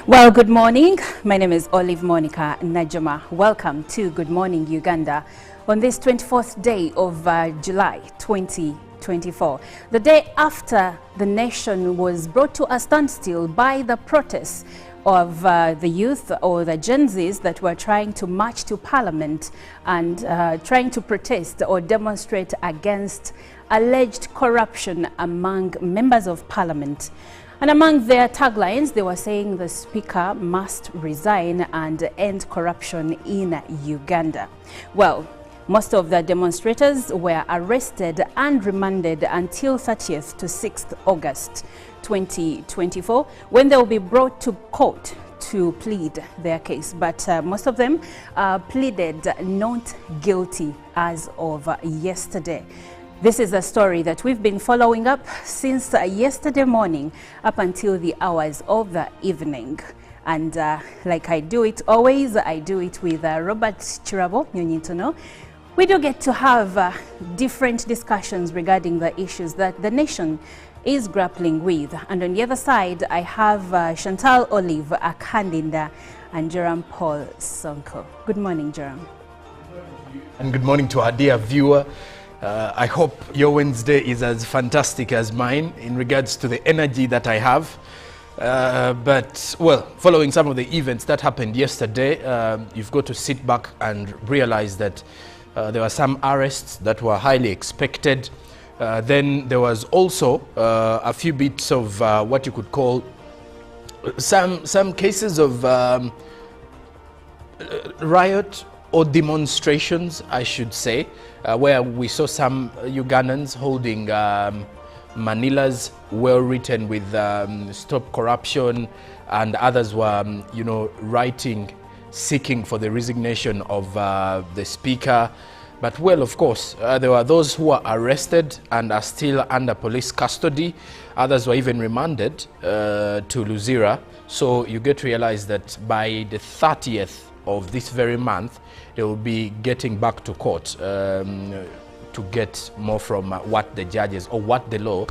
Well, good morning. My name is Olive Monica Najama. Welcome to Good Morning Uganda on this 24th day of July 2024, the day after the nation was brought to a standstill by the protests of the youth or the Gen Zs that were trying to march to Parliament and trying to protest or demonstrate against alleged corruption among members of Parliament. And among their taglines, they were saying the Speaker must resign and end corruption in Uganda. Well, most of the demonstrators were arrested and remanded until 30th to 6th August 2024, when they will be brought to court to plead their case. But most of them pleaded not guilty as of yesterday. This is a story that we've been following up since yesterday morning up until the hours of the evening. And like I do it always, I do it with Robert Chirabo, you need to know. We do get to have different discussions regarding the issues that the nation is grappling with. And on the other side, I have Chantal Olive Akandinda and Jerome Paul Sonko. Good morning, Jerome. And good morning to our dear viewer. I hope your Wednesday is as fantastic as mine in regards to the energy that I have. But, well, following some of the events that happened yesterday, you've got to sit back and realize that there were some arrests that were highly expected. Then there was also a few bits of what you could call some cases of riot or demonstrations, I should say, where we saw some Ugandans holding manillas well written with stop corruption, and others were, writing, seeking for the resignation of the speaker. But, well, of course, there were those who were arrested and are still under police custody. Others were even remanded to Luzira. So you get to realize that by the 30th of this very month, they will be getting back to court to get more from what the judges or what the law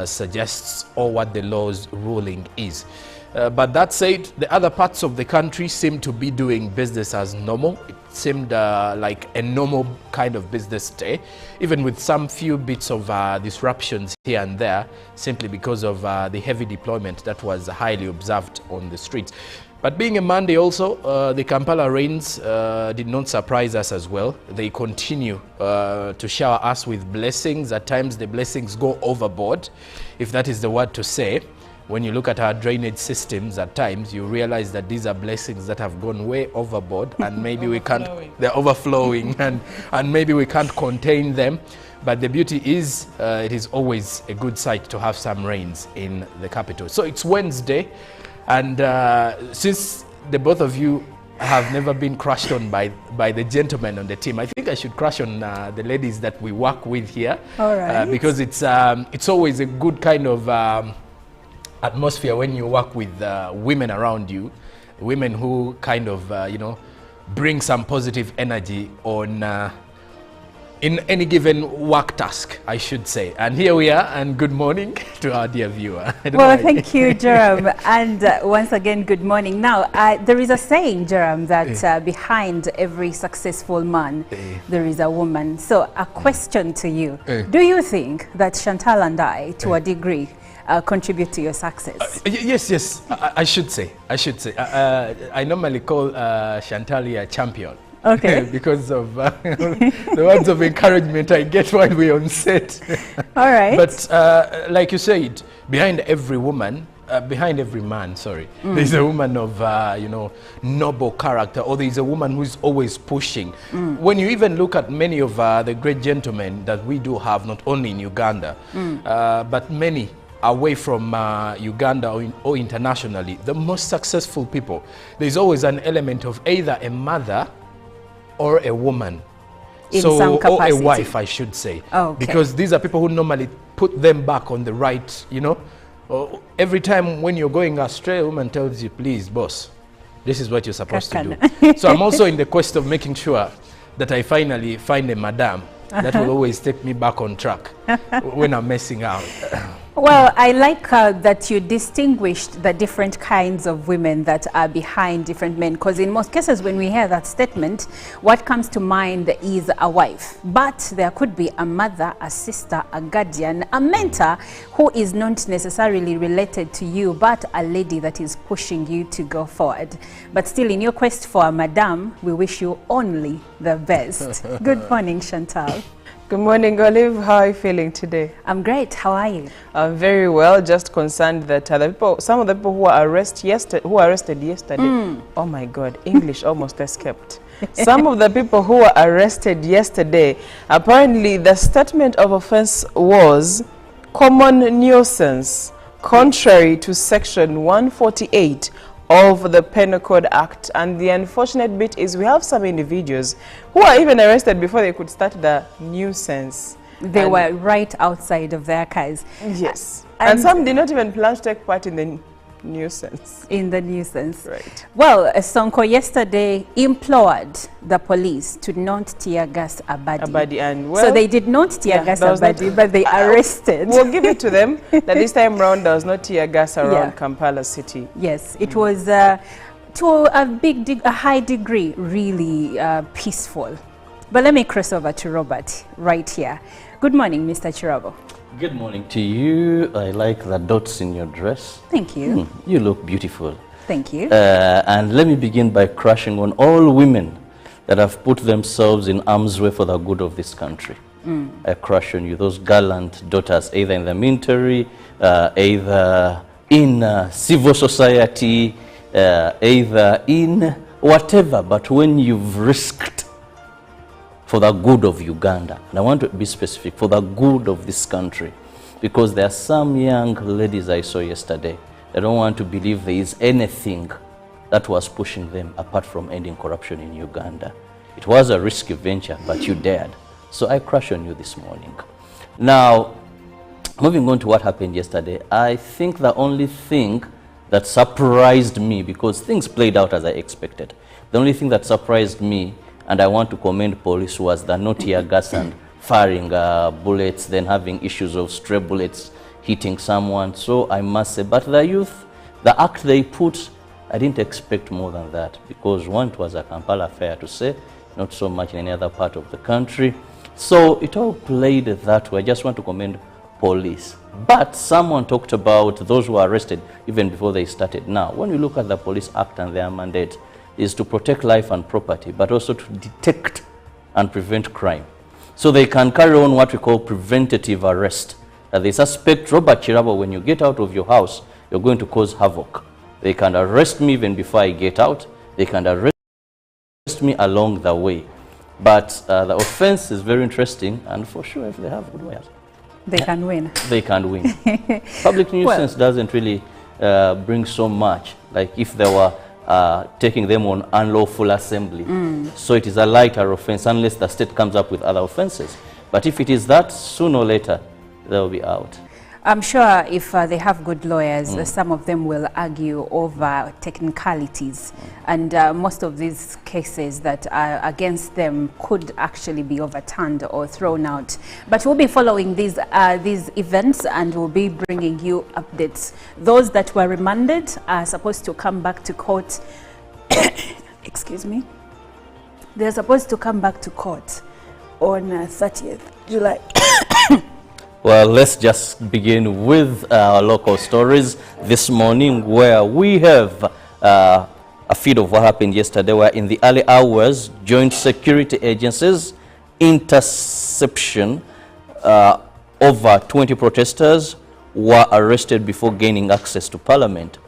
suggests or what the law's ruling is. But that said, the other parts of the country seem to be doing business as normal. It seemed like a normal kind of business day, even with some few bits of disruptions here and there, simply because of the heavy deployment that was highly observed on the streets. But being a Monday also, the Kampala rains did not surprise us as well. They continue to shower us with blessings. At times the blessings go overboard, if that is the word to say. When you look at our drainage systems, at times you realize that these are blessings that have gone way overboard, and maybe we can't, they're overflowing, and maybe we can't contain them. But the beauty is, it is always a good sight to have some rains in the capital. So it's Wednesday. And since the both of you have never been crushed on by the gentlemen on the team, I think I should crush on the ladies that we work with here. All right. Because it's always a good kind of atmosphere when you work with women around you, women who kind of, bring some positive energy on in any given work task, I should say. And here we are, and good morning to our dear viewer. Well, thank you, Jerome. And once again, good morning. Now, there is a saying, Jerome, that behind every successful man, there is a woman. So a question to you. Do you think that Chantal and I, to a degree, contribute to your success? Yes, I should say. I normally call Chantal a champion. Okay. Because of the words of encouragement I get while we're on set. All right. But like you said, behind every woman, behind every man, there's a woman of, noble character, or there's a woman who's always pushing. When you even look at many of the great gentlemen that we do have, not only in Uganda, but many away from Uganda or internationally, the most successful people, there's always an element of either a mother or a woman, in some capacity. Or a wife, I should say. Okay. Because these are people who normally put them back on the right, every time when you're going astray, a woman tells you, please, boss, this is what you're supposed to do. So I'm also in the quest of making sure that I finally find a madam that will always take me back on track. when I'm messing out. Well, I like that you distinguished the different kinds of women that are behind different men, because in most cases when we hear that statement, what comes to mind is a wife. But there could be a mother, a sister, a guardian, a mentor who is not necessarily related to you, but a lady that is pushing you to go forward. But still, in your quest for a madam, we wish you only the best. Good morning, Chantal. Good morning, Olive. How are you feeling today? I'm great. How are you? I'm very well. Just concerned that some of the people who were arrested yesterday. Oh my God, English almost escaped. Some of the people who were arrested yesterday, apparently the statement of offense was common nuisance, contrary to Section 148 of the Penal Code Act. And the unfortunate bit is we have some individuals who are even arrested before they could start the nuisance. They were right outside of their cars. Yes. And some did not even plan to take part in the nuisance. In the nuisance. Right. Well, Sonko yesterday implored the police to not tear gas Abadi. And well, so they did not tear gas Abadi, but they arrested. We'll give it to them that this time round there was not tear gas around Kampala city. Yes, it was to a high degree really peaceful. But let me cross over to Robert right here. Good morning, Mr. Chirabo. Good morning to you. I like the dots in your dress. Thank you. You look beautiful. Thank you. And let me begin by crushing on all women that have put themselves in harm's way for the good of this country. I crush on you, those gallant daughters, either in the military, either in civil society, either in whatever, but when you've risked for the good of Uganda, and I want to be specific, for the good of this country, because there are some young ladies I saw yesterday, they don't want to believe there is anything that was pushing them apart from ending corruption in Uganda. It was a risky venture, but you dared. So I crush on you this morning. Now, moving on to what happened yesterday, I think the only thing that surprised me, because things played out as I expected, the only thing that surprised me, and I want to commend police, was the no tear gas and firing bullets, then having issues of stray bullets hitting someone. So I must say, but the youth, the act they put, I didn't expect more than that, because one, it was a Kampala affair to say, not so much in any other part of the country. So it all played that way. I just want to commend police. But someone talked about those who were arrested even before they started. Now, when you look at the Police Act and their mandate, is to protect life and property, but also to detect and prevent crime. So they can carry on what we call preventative arrest. They suspect Robert Chirabo, when you get out of your house, you're going to cause havoc. They can arrest me even before I get out. They can arrest me along the way. But the offense is very interesting, and for sure, if they have good lawyers, they can win. They can win. Public nuisance doesn't really bring so much, like if there were taking them on unlawful assembly. So it is a lighter offense unless the state comes up with other offenses. But if it is that, sooner or later, they'll be out. I'm sure if they have good lawyers, some of them will argue over technicalities. And most of these cases that are against them could actually be overturned or thrown out. But we'll be following these events, and we'll be bringing you updates. Those that were remanded are supposed to come back to court. Excuse me. They're supposed to come back to court on 30th July. Well, let's just begin with our local stories this morning, where we have a feed of what happened yesterday, where in the early hours, joint security agencies interception over 20 protesters were arrested before gaining access to Parliament.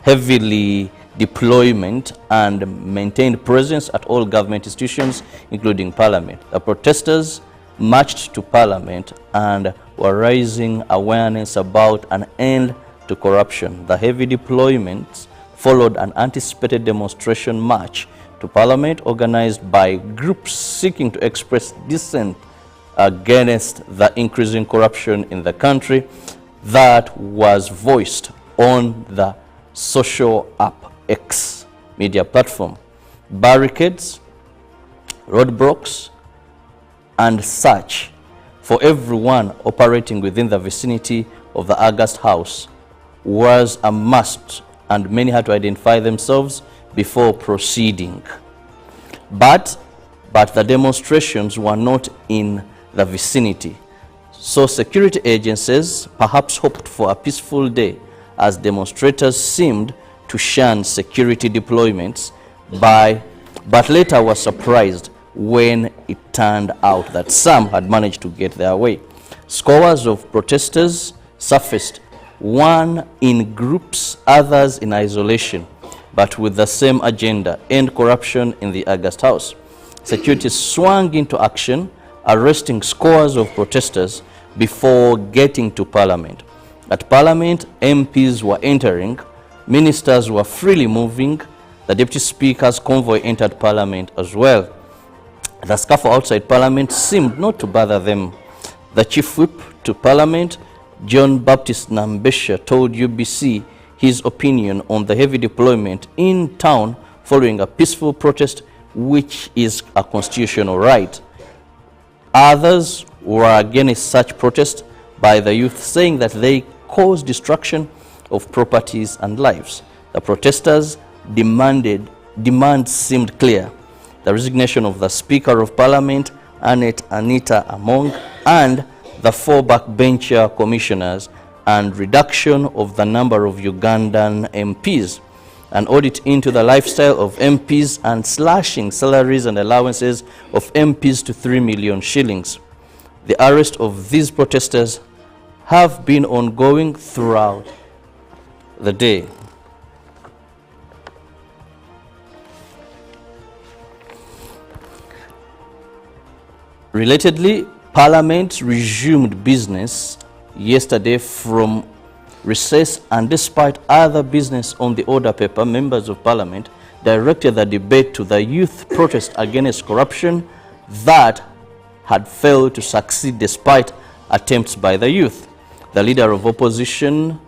Heavily deployment and maintained presence at all government institutions, including Parliament. The protesters marched to Parliament and were raising awareness about an end to corruption. The heavy deployments followed an anticipated demonstration march to Parliament organized by groups seeking to express dissent against the increasing corruption in the country that was voiced on the social app X media platform. Barricades, roadblocks, and such for everyone operating within the vicinity of the August House was a must, and many had to identify themselves before proceeding. But the demonstrations were not in the vicinity. So security agencies perhaps hoped for a peaceful day, as demonstrators seemed to shun security deployments, but later were surprised when it turned out that some had managed to get their way. Scores of protesters surfaced, one in groups, others in isolation, but with the same agenda: end corruption in the August House. Security swung into action, arresting scores of protesters before getting to Parliament. At Parliament, MPs were entering, ministers were freely moving, the Deputy Speaker's convoy entered Parliament as well. The scuffle outside Parliament seemed not to bother them. The Chief Whip to Parliament, John Baptist Nambesha, told UBC his opinion on the heavy deployment in town following a peaceful protest, which is a constitutional right. Others were against such protest by the youth, saying that they cause destruction of properties and lives. The protesters' demands seemed clear: the resignation of the Speaker of Parliament, Anita Among, and the 4 backbencher commissioners, and reduction of the number of Ugandan MPs, an audit into the lifestyle of MPs, and slashing salaries and allowances of MPs to 3 million shillings. The arrest of these protesters have been ongoing throughout the day. Relatedly, Parliament resumed business yesterday from recess, and despite other business on the order paper, members of Parliament directed the debate to the youth protest against corruption that had failed to succeed despite attempts by the youth. The leader of opposition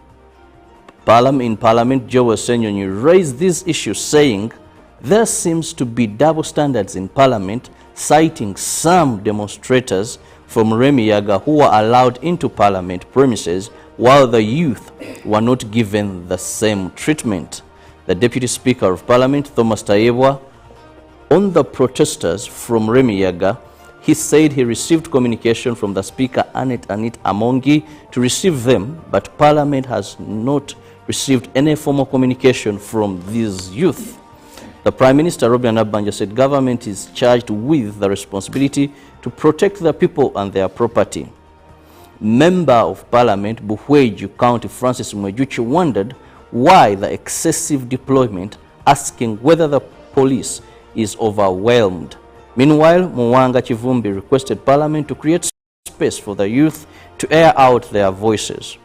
in Parliament, Joe Senyonyi, raised these issues, saying there seems to be double standards in Parliament, citing some demonstrators from Remiyaga who were allowed into Parliament premises while the youth were not given the same treatment. The Deputy Speaker of Parliament, Thomas Tayebwa, on the protesters from Remiyaga, he said he received communication from the Speaker, Anita Amongi, to receive them, but Parliament has not received any formal communication from these youth. The Prime Minister, Robert Nabanja, said government is charged with the responsibility to protect the people and their property. Member of Parliament, Buhweju County, Francis Mwejuchi, wondered why the excessive deployment, asking whether the police is overwhelmed. Meanwhile, Mwanga Chivumbi requested Parliament to create space for the youth to air out their voices.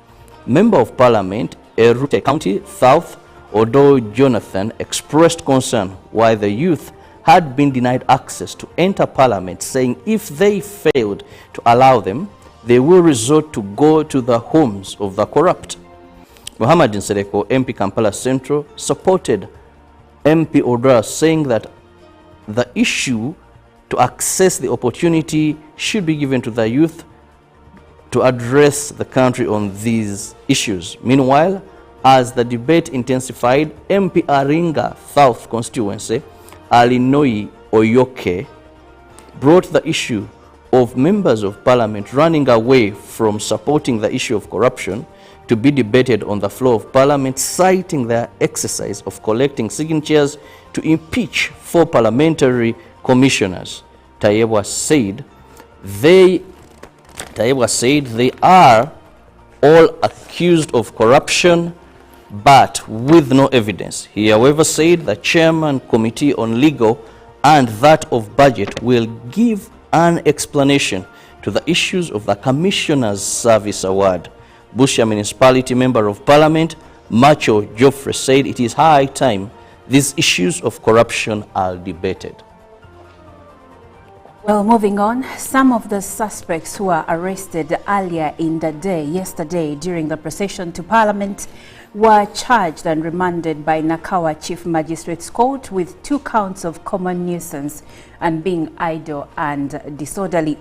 Member of Parliament, Erute County South, Odo Jonathan, expressed concern why the youth had been denied access to enter Parliament, saying if they failed to allow them, they will resort to go to the homes of the corrupt. Muhammad Nsereko, MP Kampala Central, supported MP Odra, saying that the issue to access the opportunity should be given to the youth to address the country on these issues. Meanwhile, as the debate intensified, MP Aringa South constituency, Alinoi Oyoke, brought the issue of members of Parliament running away from supporting the issue of corruption to be debated on the floor of Parliament, citing their exercise of collecting signatures to impeach 4 parliamentary commissioners. Tayebwa said they are all accused of corruption, but with no evidence. He, however, said the Chairman Committee on Legal and that of Budget will give an explanation to the issues of the Commissioner's Service Award. Busia Municipality Member of Parliament, Macho Joffre, said it is high time these issues of corruption are debated. Well, moving on, some of the suspects who were arrested earlier in the day, yesterday, during the procession to Parliament, were charged and remanded by Nakawa Chief Magistrates Court with 2 counts of common nuisance and being idle and disorderly.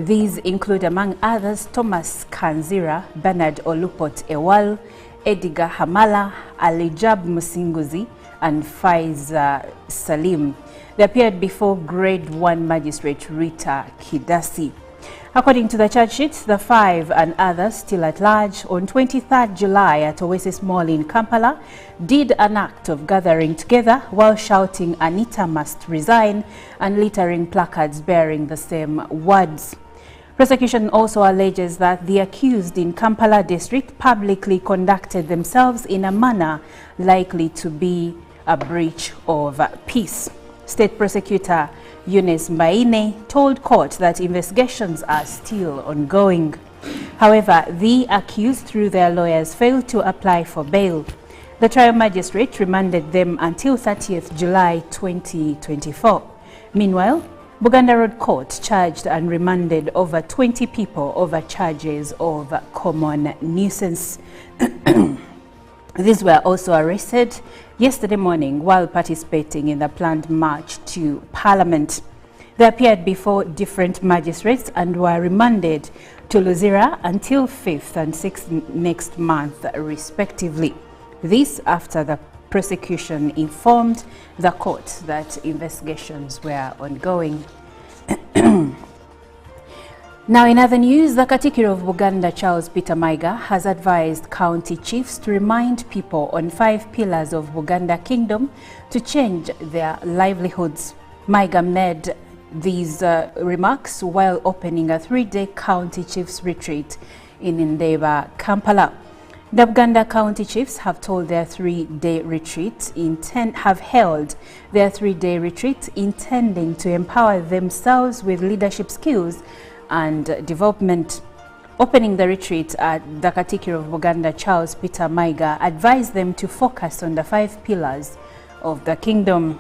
These include, among others, Thomas Kanzira, Bernard Olupot Ewal, Edgar Hamala, Alijab Musinguzi, and Faiz Salim. They appeared before Grade 1 Magistrate Rita Kidasi. According to the charge sheet, the 5 and others still at large on 23rd July at Oasis Mall in Kampala did an act of gathering together while shouting "Anita must resign" and littering placards bearing the same words. Prosecution also alleges that the accused in Kampala district publicly conducted themselves in a manner likely to be a breach of peace. State Prosecutor Eunice Maine told court that investigations are still ongoing. However, the accused, through their lawyers, failed to apply for bail. The trial magistrate remanded them until 30th July 2024. Meanwhile, Buganda Road Court charged and remanded over 20 people over charges of common nuisance. These were also arrested yesterday morning while participating in the planned march to Parliament. They appeared before different magistrates and were remanded to Luzira until 5th and 6th next month, respectively. This after the prosecution informed the court that investigations were ongoing. Now, in other news, the Katikkiro of Buganda, Charles Peter Maiga, has advised county chiefs to remind people on 5 pillars of Buganda Kingdom to change their livelihoods. Maiga made these remarks while opening a 3-day county chiefs retreat in Ndeba, Kampala. The Buganda county chiefs have held their 3-day retreat intending to empower themselves with leadership skills and development. Opening the retreat, the Katikkiro of Buganda, Charles Peter Maiga, advised them to focus on the 5 pillars of the kingdom.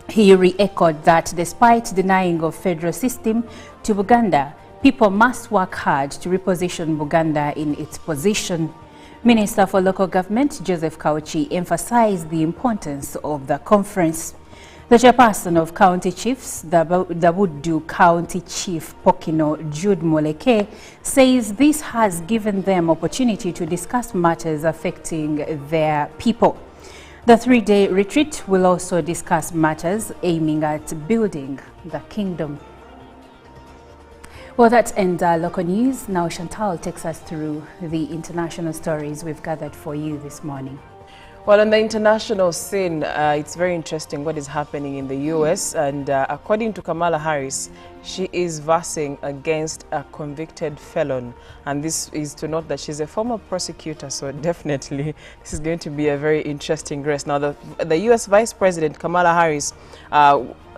He re-echoed that despite denying of federal system to Buganda, people must work hard to reposition Buganda in its position. Minister for Local Government, Joseph Kauchi, emphasized the importance of the conference. The chairperson of county chiefs, the Buddu County Chief Pokino Jude Moleke, says this has given them opportunity to discuss matters affecting their people. The 3-day retreat will also discuss matters aiming at building the kingdom. Well, that ends our local news. Now Chantal takes us through the international stories we've gathered for you this morning. Well, on the international scene, it's very interesting what is happening in the U.S. And according to Kamala Harris, she is versing against a convicted felon. And this is to note that she's a former prosecutor, so definitely this is going to be a very interesting race. Now, the U.S. Vice President, Kamala Harris,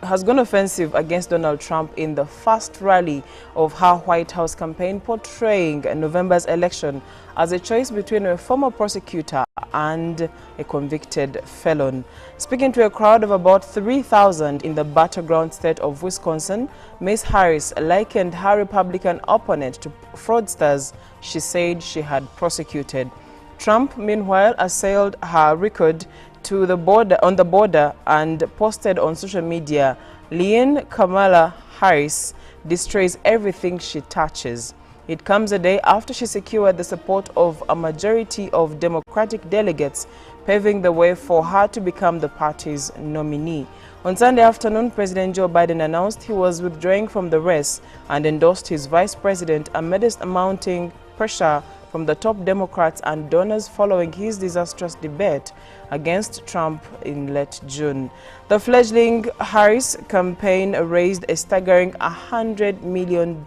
has gone offensive against Donald Trump in the first rally of her White House campaign, portraying November's election as a choice between a former prosecutor and a convicted felon. Speaking to a crowd of about 3,000 in the battleground state of Wisconsin, Ms. Harris likened her Republican opponent to fraudsters she said she had prosecuted. Trump, meanwhile, assailed her record on the border and posted on social media, "Lean Kamala Harris destroys everything she touches." It comes a day after she secured the support of a majority of Democratic delegates, paving the way for her to become the party's nominee. On Sunday afternoon, President Joe Biden announced he was withdrawing from the race and endorsed his vice president amidst mounting pressure from the top Democrats and donors following his disastrous debate against Trump in late June. The fledgling Harris campaign raised a staggering $100 million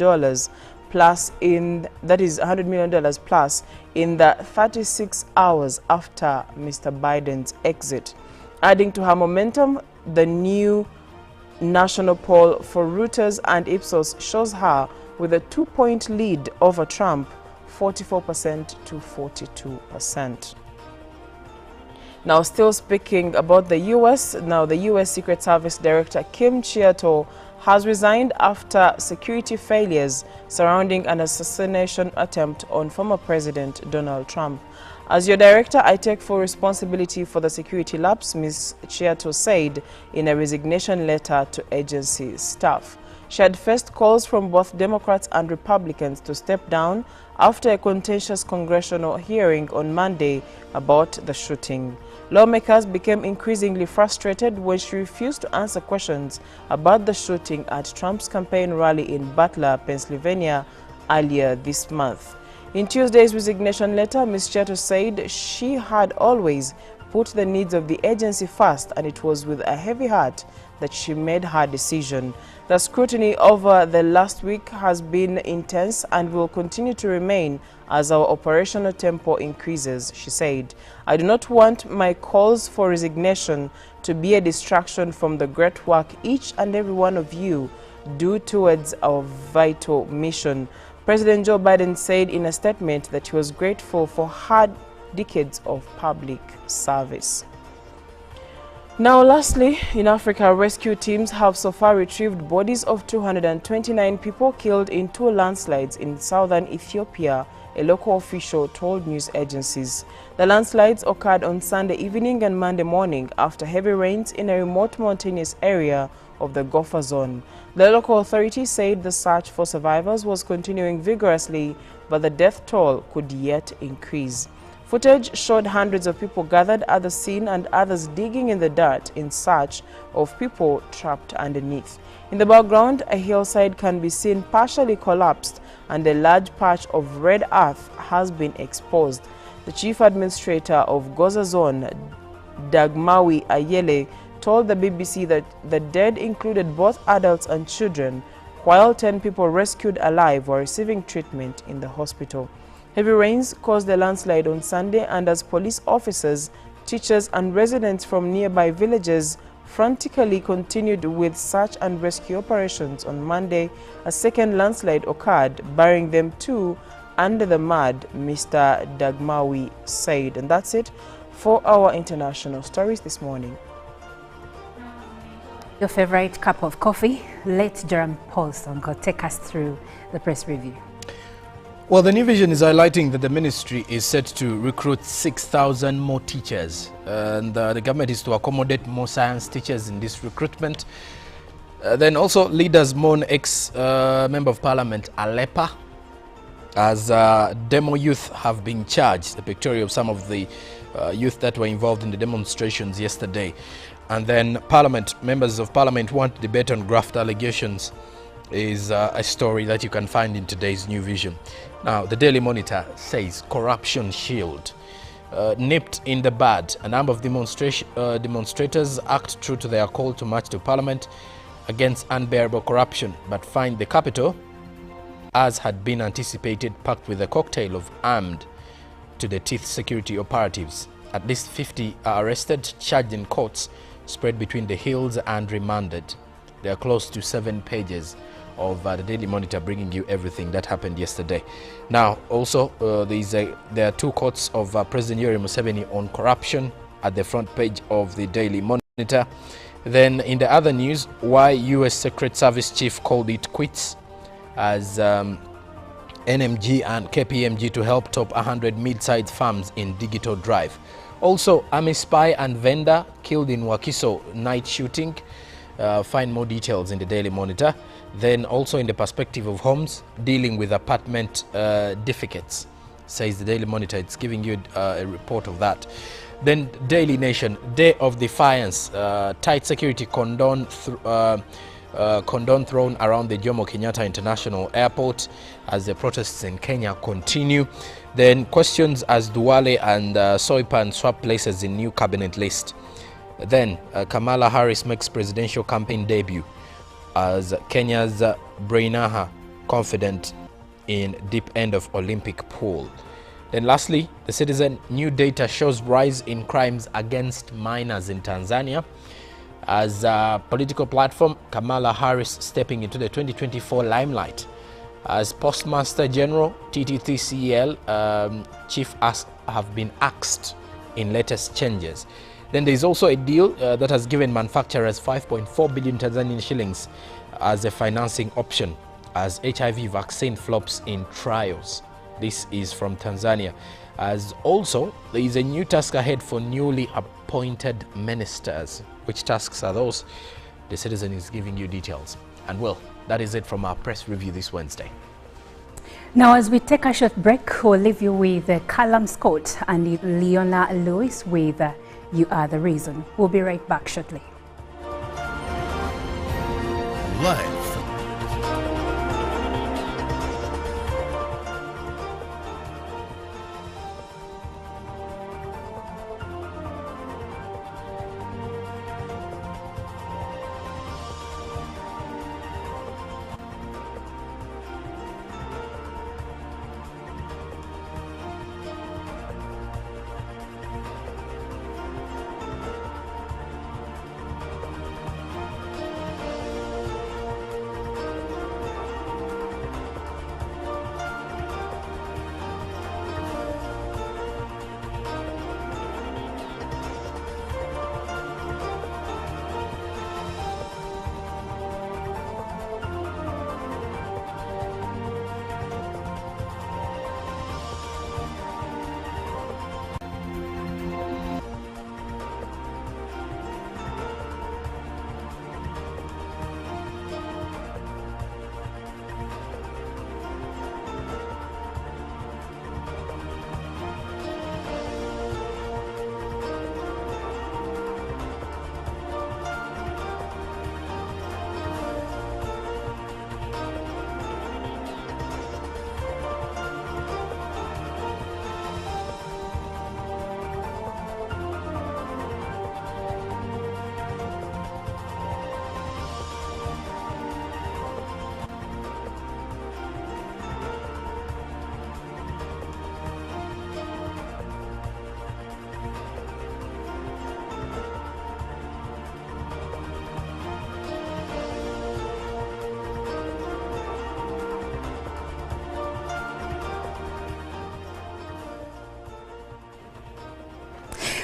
plus in the 36 hours after Mr. Biden's exit. Adding to her momentum, the new national poll for Reuters and Ipsos shows her with a 2-point lead over Trump, 44% to 42%. Now, still speaking about the U.S., now the U.S. Secret Service Director Kim Chiato has resigned after security failures surrounding an assassination attempt on former President Donald Trump. "As your director, I take full responsibility for the security lapse," Ms. Chiato said in a resignation letter to agency staff. She had faced calls from both Democrats and Republicans to step down after a contentious congressional hearing on Monday about the shooting. Lawmakers became increasingly frustrated when she refused to answer questions about the shooting at Trump's campaign rally in Butler, Pennsylvania, earlier this month. In Tuesday's resignation letter, Ms. Cheto said she had always put the needs of the agency first, and it was with a heavy heart that she made her decision. The scrutiny over the last week has been intense and will continue to remain as our operational tempo increases, she said. I do not want my calls for resignation to be a distraction from the great work each and every one of you do towards our vital mission. President Joe Biden said in a statement that he was grateful for hard decades of public service. Now, lastly, in Africa, rescue teams have so far retrieved bodies of 229 people killed in 2 landslides in southern Ethiopia, a local official told news agencies. The landslides occurred on Sunday evening and Monday morning after heavy rains in a remote mountainous area of the Gofa zone. The local authorities said the search for survivors was continuing vigorously, but the death toll could yet increase. Footage showed hundreds of people gathered at the scene and others digging in the dirt in search of people trapped underneath. In the background, a hillside can be seen partially collapsed and a large patch of red earth has been exposed. The chief administrator of Goza Zone, Dagmawi Ayele, told the BBC that the dead included both adults and children, while 10 people rescued alive were receiving treatment in the hospital. Heavy rains caused the landslide on Sunday, and as police officers, teachers and residents from nearby villages frantically continued with search and rescue operations on Monday, a second landslide occurred, burying them too under the mud, Mr. Dagmawi said. And that's it for our international stories this morning. Your favorite cup of coffee. Let Jerome Paulson take us through the press review. Well, the New Vision is highlighting that the ministry is set to recruit 6,000 more teachers, and the government is to accommodate more science teachers in this recruitment. Then also, leaders mourn ex-member of parliament Alepa, as demo youth have been charged, the pictorial of some of the youth that were involved in the demonstrations yesterday. And then members of parliament want to debate on graft allegations is a story that you can find in today's New Vision. Now, the Daily Monitor says corruption shield nipped in the bud. A number of demonstrators act true to their call to march to Parliament against unbearable corruption, but find the capital, as had been anticipated, packed with a cocktail of armed to the teeth security operatives. At least 50 are arrested, charged in courts spread between the hills and remanded. There are close to 7 pages of the Daily Monitor bringing you everything that happened yesterday. Now, also, there are 2 quotes of President Yoweri Museveni on corruption at the front page of the Daily Monitor. Then, in the other news, why U.S. Secret Service Chief called it quits, as NMG and KPMG to help top 100 mid-sized farms in digital drive. Also, Army spy and vendor killed in Wakiso night shooting. Find more details in the Daily Monitor. Then also in the perspective of homes, dealing with apartment defecates, says the Daily Monitor. It's giving you a report of that. Then Daily Nation, Day of Defiance, tight security cordon thrown around the Jomo Kenyatta International Airport as the protests in Kenya continue. Then questions as Duale and Soipan swap places in new cabinet list. Then Kamala Harris makes presidential campaign debut as Kenya's Brainaha confident in deep end of Olympic pool. Then lastly, the Citizen, new data shows rise in crimes against minors in Tanzania. As a political platform, Kamala Harris stepping into the 2024 limelight. As Postmaster General, TTCL chief have been axed in latest changes. Then there is also a deal that has given manufacturers 5.4 billion Tanzanian shillings as a financing option as HIV vaccine flops in trials. This is from Tanzania. As also, there is a new task ahead for newly appointed ministers. Which tasks are those? The Citizen is giving you details. And well, That is it from our press review this Wednesday. Now, as we take a short break, we'll leave you with Callum Scott and Leona Lewis with You Are the Reason. We'll be right back shortly. Life.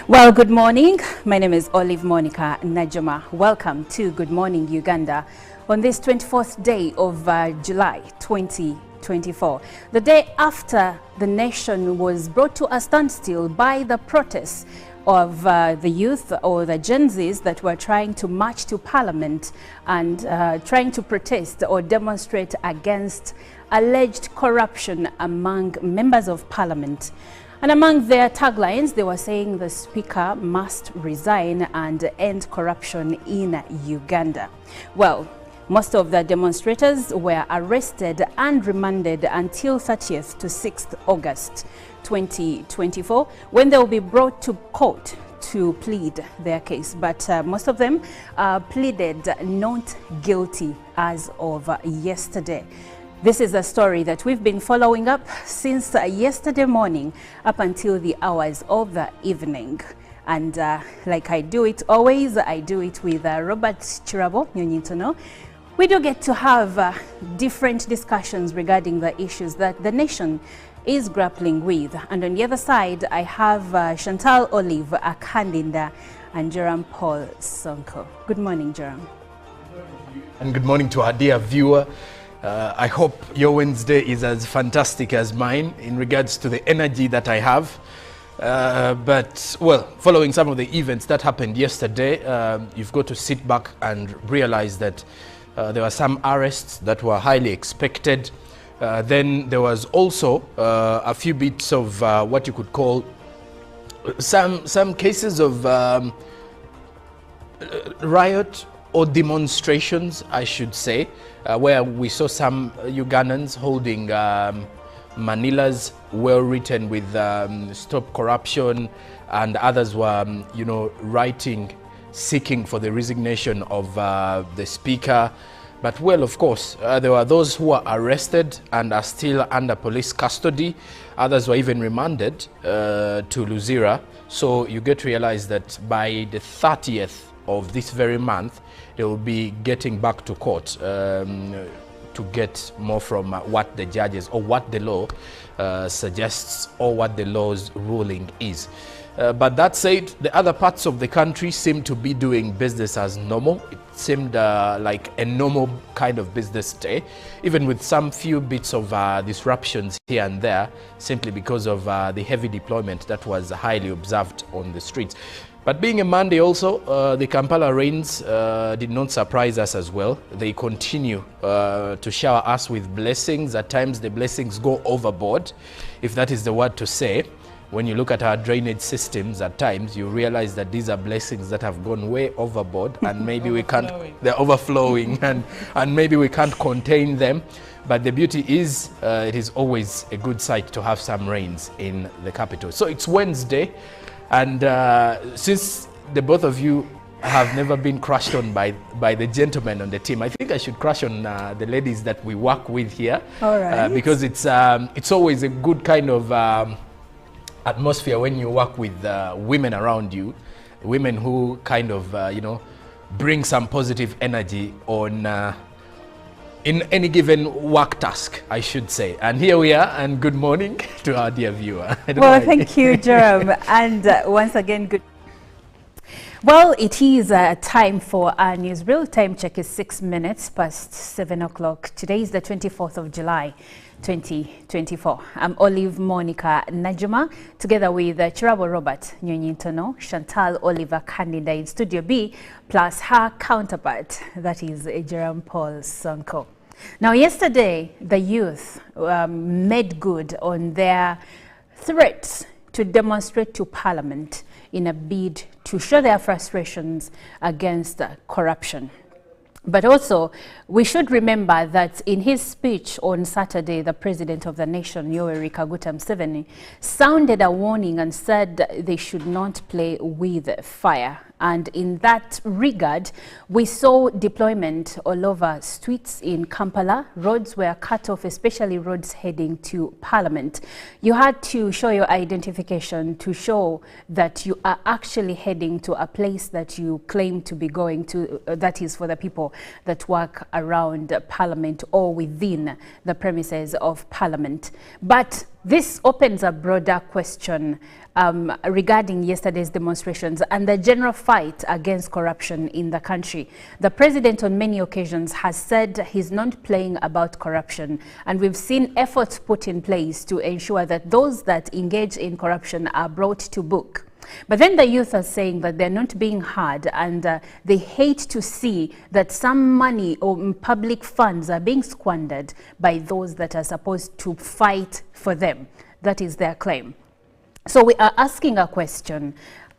Well, good morning. My name is Olive Monica Najoma. Welcome to Good Morning Uganda on this 24th day of July 2024, the day after the nation was brought to a standstill by the protests of the youth or the Gen Zs that were trying to march to Parliament and trying to protest or demonstrate against alleged corruption among members of Parliament. And among their taglines, they were saying the Speaker must resign and end corruption in Uganda. Well, most of the demonstrators were arrested and remanded until 30th to 6th August 2024, when they will be brought to court to plead their case. But most of them pleaded not guilty as of yesterday. This is a story that we've been following up since yesterday morning up until the hours of the evening. And like I do it always, I do it with Robert Chirabo, Nyonyintono. We do get to have different discussions regarding the issues that the nation is grappling with. And on the other side, I have Chantal Olive Akandinda and Jerome Paul Sonko. Good morning, Jerome. And good morning to our dear viewer. I hope your Wednesday is as fantastic as mine in regards to the energy that I have. But, well, following some of the events that happened yesterday, you've got to sit back and realize that there were some arrests that were highly expected. Then there was also a few bits of what you could call some cases of riot or demonstrations, I should say, where we saw some Ugandans holding manillas well written with stop corruption, and others were, writing, seeking for the resignation of the speaker. But, well, of course, there were those who were arrested and are still under police custody. Others were even remanded to Luzira. So you get to realize that by the 30th of this very month, they will be getting back to court to get more from what the judges or what the law suggests or what the law's ruling is. But that said, the other parts of the country seem to be doing business as normal. It seemed like a normal kind of business day, even with some few bits of disruptions here and there, simply because of the heavy deployment that was highly observed on the streets. But being a Monday also, the Kampala rains did not surprise us as well. They continue to shower us with blessings. At times the blessings go overboard, if that is the word to say. When you look at our drainage systems, at times you realize that these are blessings that have gone way overboard, and maybe we can't, they're overflowing, and maybe we can't contain them. But the beauty is, it is always a good sight to have some rains in the capital. So it's Wednesday. And since the both of you have never been crushed on by the gentlemen on the team, I think I should crush on the ladies that we work with here. All right. Because it's always a good kind of atmosphere when you work with women around you, women who kind of, bring some positive energy on in any given work task, I should say. And here we are, and good morning to our dear viewer. Well, thank you, Jerome. And once again, good. Well, it is time for our news. Real-time check is 6 minutes past 7 o'clock. Today is the 24th of July, 2024. I'm Olive Monica Najuma, together with Chirabo Robert Nyonyintono, Chantal Oliver Candida in Studio B, plus her counterpart, that is Jerome Paul Sonko. Now, yesterday, the youth made good on their threats to demonstrate to Parliament in a bid to show their frustrations against corruption. But also, we should remember that in his speech on Saturday, the President of the nation, Yoweri Kaguta Museveni, sounded a warning and said they should not play with fire. And in that regard, we saw deployment all over streets in Kampala. Roads were cut off, especially roads heading to Parliament. You had to show your identification to show that you are actually heading to a place that you claim to be going to, that is for the people that work around Parliament or within the premises of Parliament. But this opens a broader question regarding yesterday's demonstrations and the general fight against corruption in the country. The president on many occasions has said he's not playing about corruption, and we've seen efforts put in place to ensure that those that engage in corruption are brought to book. But then the youth are saying that they're not being heard, and they hate to see that some money or public funds are being squandered by those that are supposed to fight for them. That is their claim. So we are asking a question.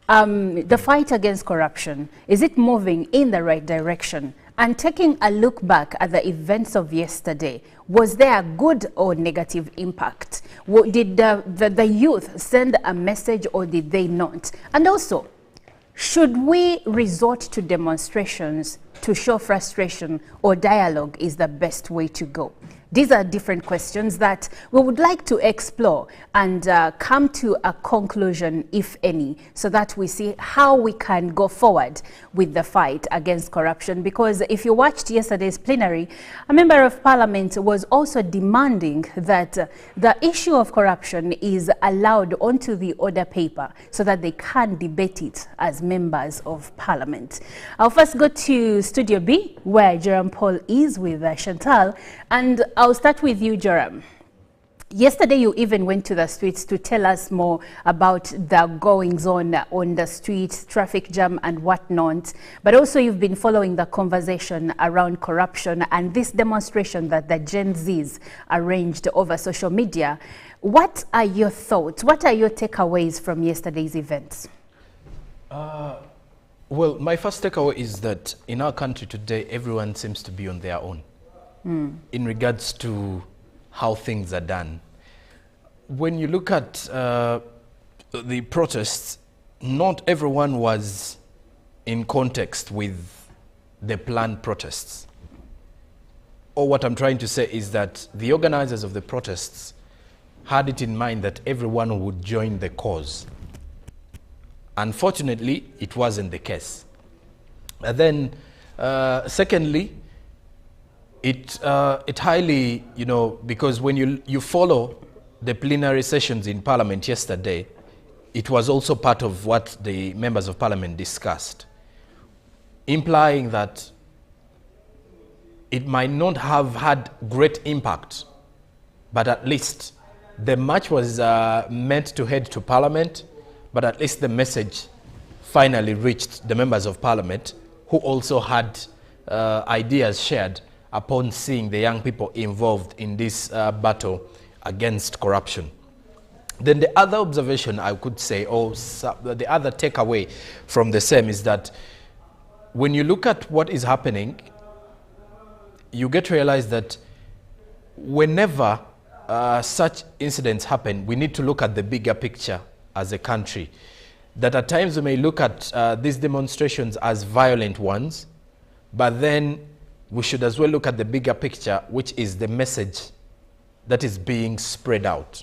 The fight against corruption, is it moving in the right direction? And taking a look back at the events of yesterday, was there a good or negative impact? Did the youth send a message or did they not? And also, should we resort to demonstrations to show frustration, or dialogue is the best way to go? These are different questions that we would like to explore and come to a conclusion, if any, so that we see how we can go forward with the fight against corruption. Because if you watched yesterday's plenary, a member of Parliament was also demanding that the issue of corruption is allowed onto the order paper so that they can debate it as members of Parliament. I'll first go to Studio B, where Jerome Paul is with Chantal, and I'll start with you, Jerome. Yesterday, you even went to the streets to tell us more about the goings-on the streets, traffic jam and whatnot. But also, you've been following the conversation around corruption and this demonstration that the Gen Zs arranged over social media. What are your thoughts? What are your takeaways from yesterday's events? Well, my first takeaway is that in our country today, everyone seems to be on their own in regards to how things are done. When you look at the protests, not everyone was in context with the planned protests. Or what I'm trying to say is that the organizers of the protests had it in mind that everyone would join the cause. Unfortunately, it wasn't the case. And then, secondly, it highly, because when you follow the plenary sessions in Parliament yesterday, it was also part of what the members of Parliament discussed, implying that it might not have had great impact, but at least the march was meant to head to Parliament, but at least the message finally reached the members of parliament, who also had ideas shared upon seeing the young people involved in this battle against corruption. Then the other observation I could say, or the other takeaway from the same, is that when you look at what is happening, you get to realize that whenever such incidents happen, we need to look at the bigger picture as a country. That at times we may look at these demonstrations as violent ones, but then we should as well look at the bigger picture, which is the message that is being spread out.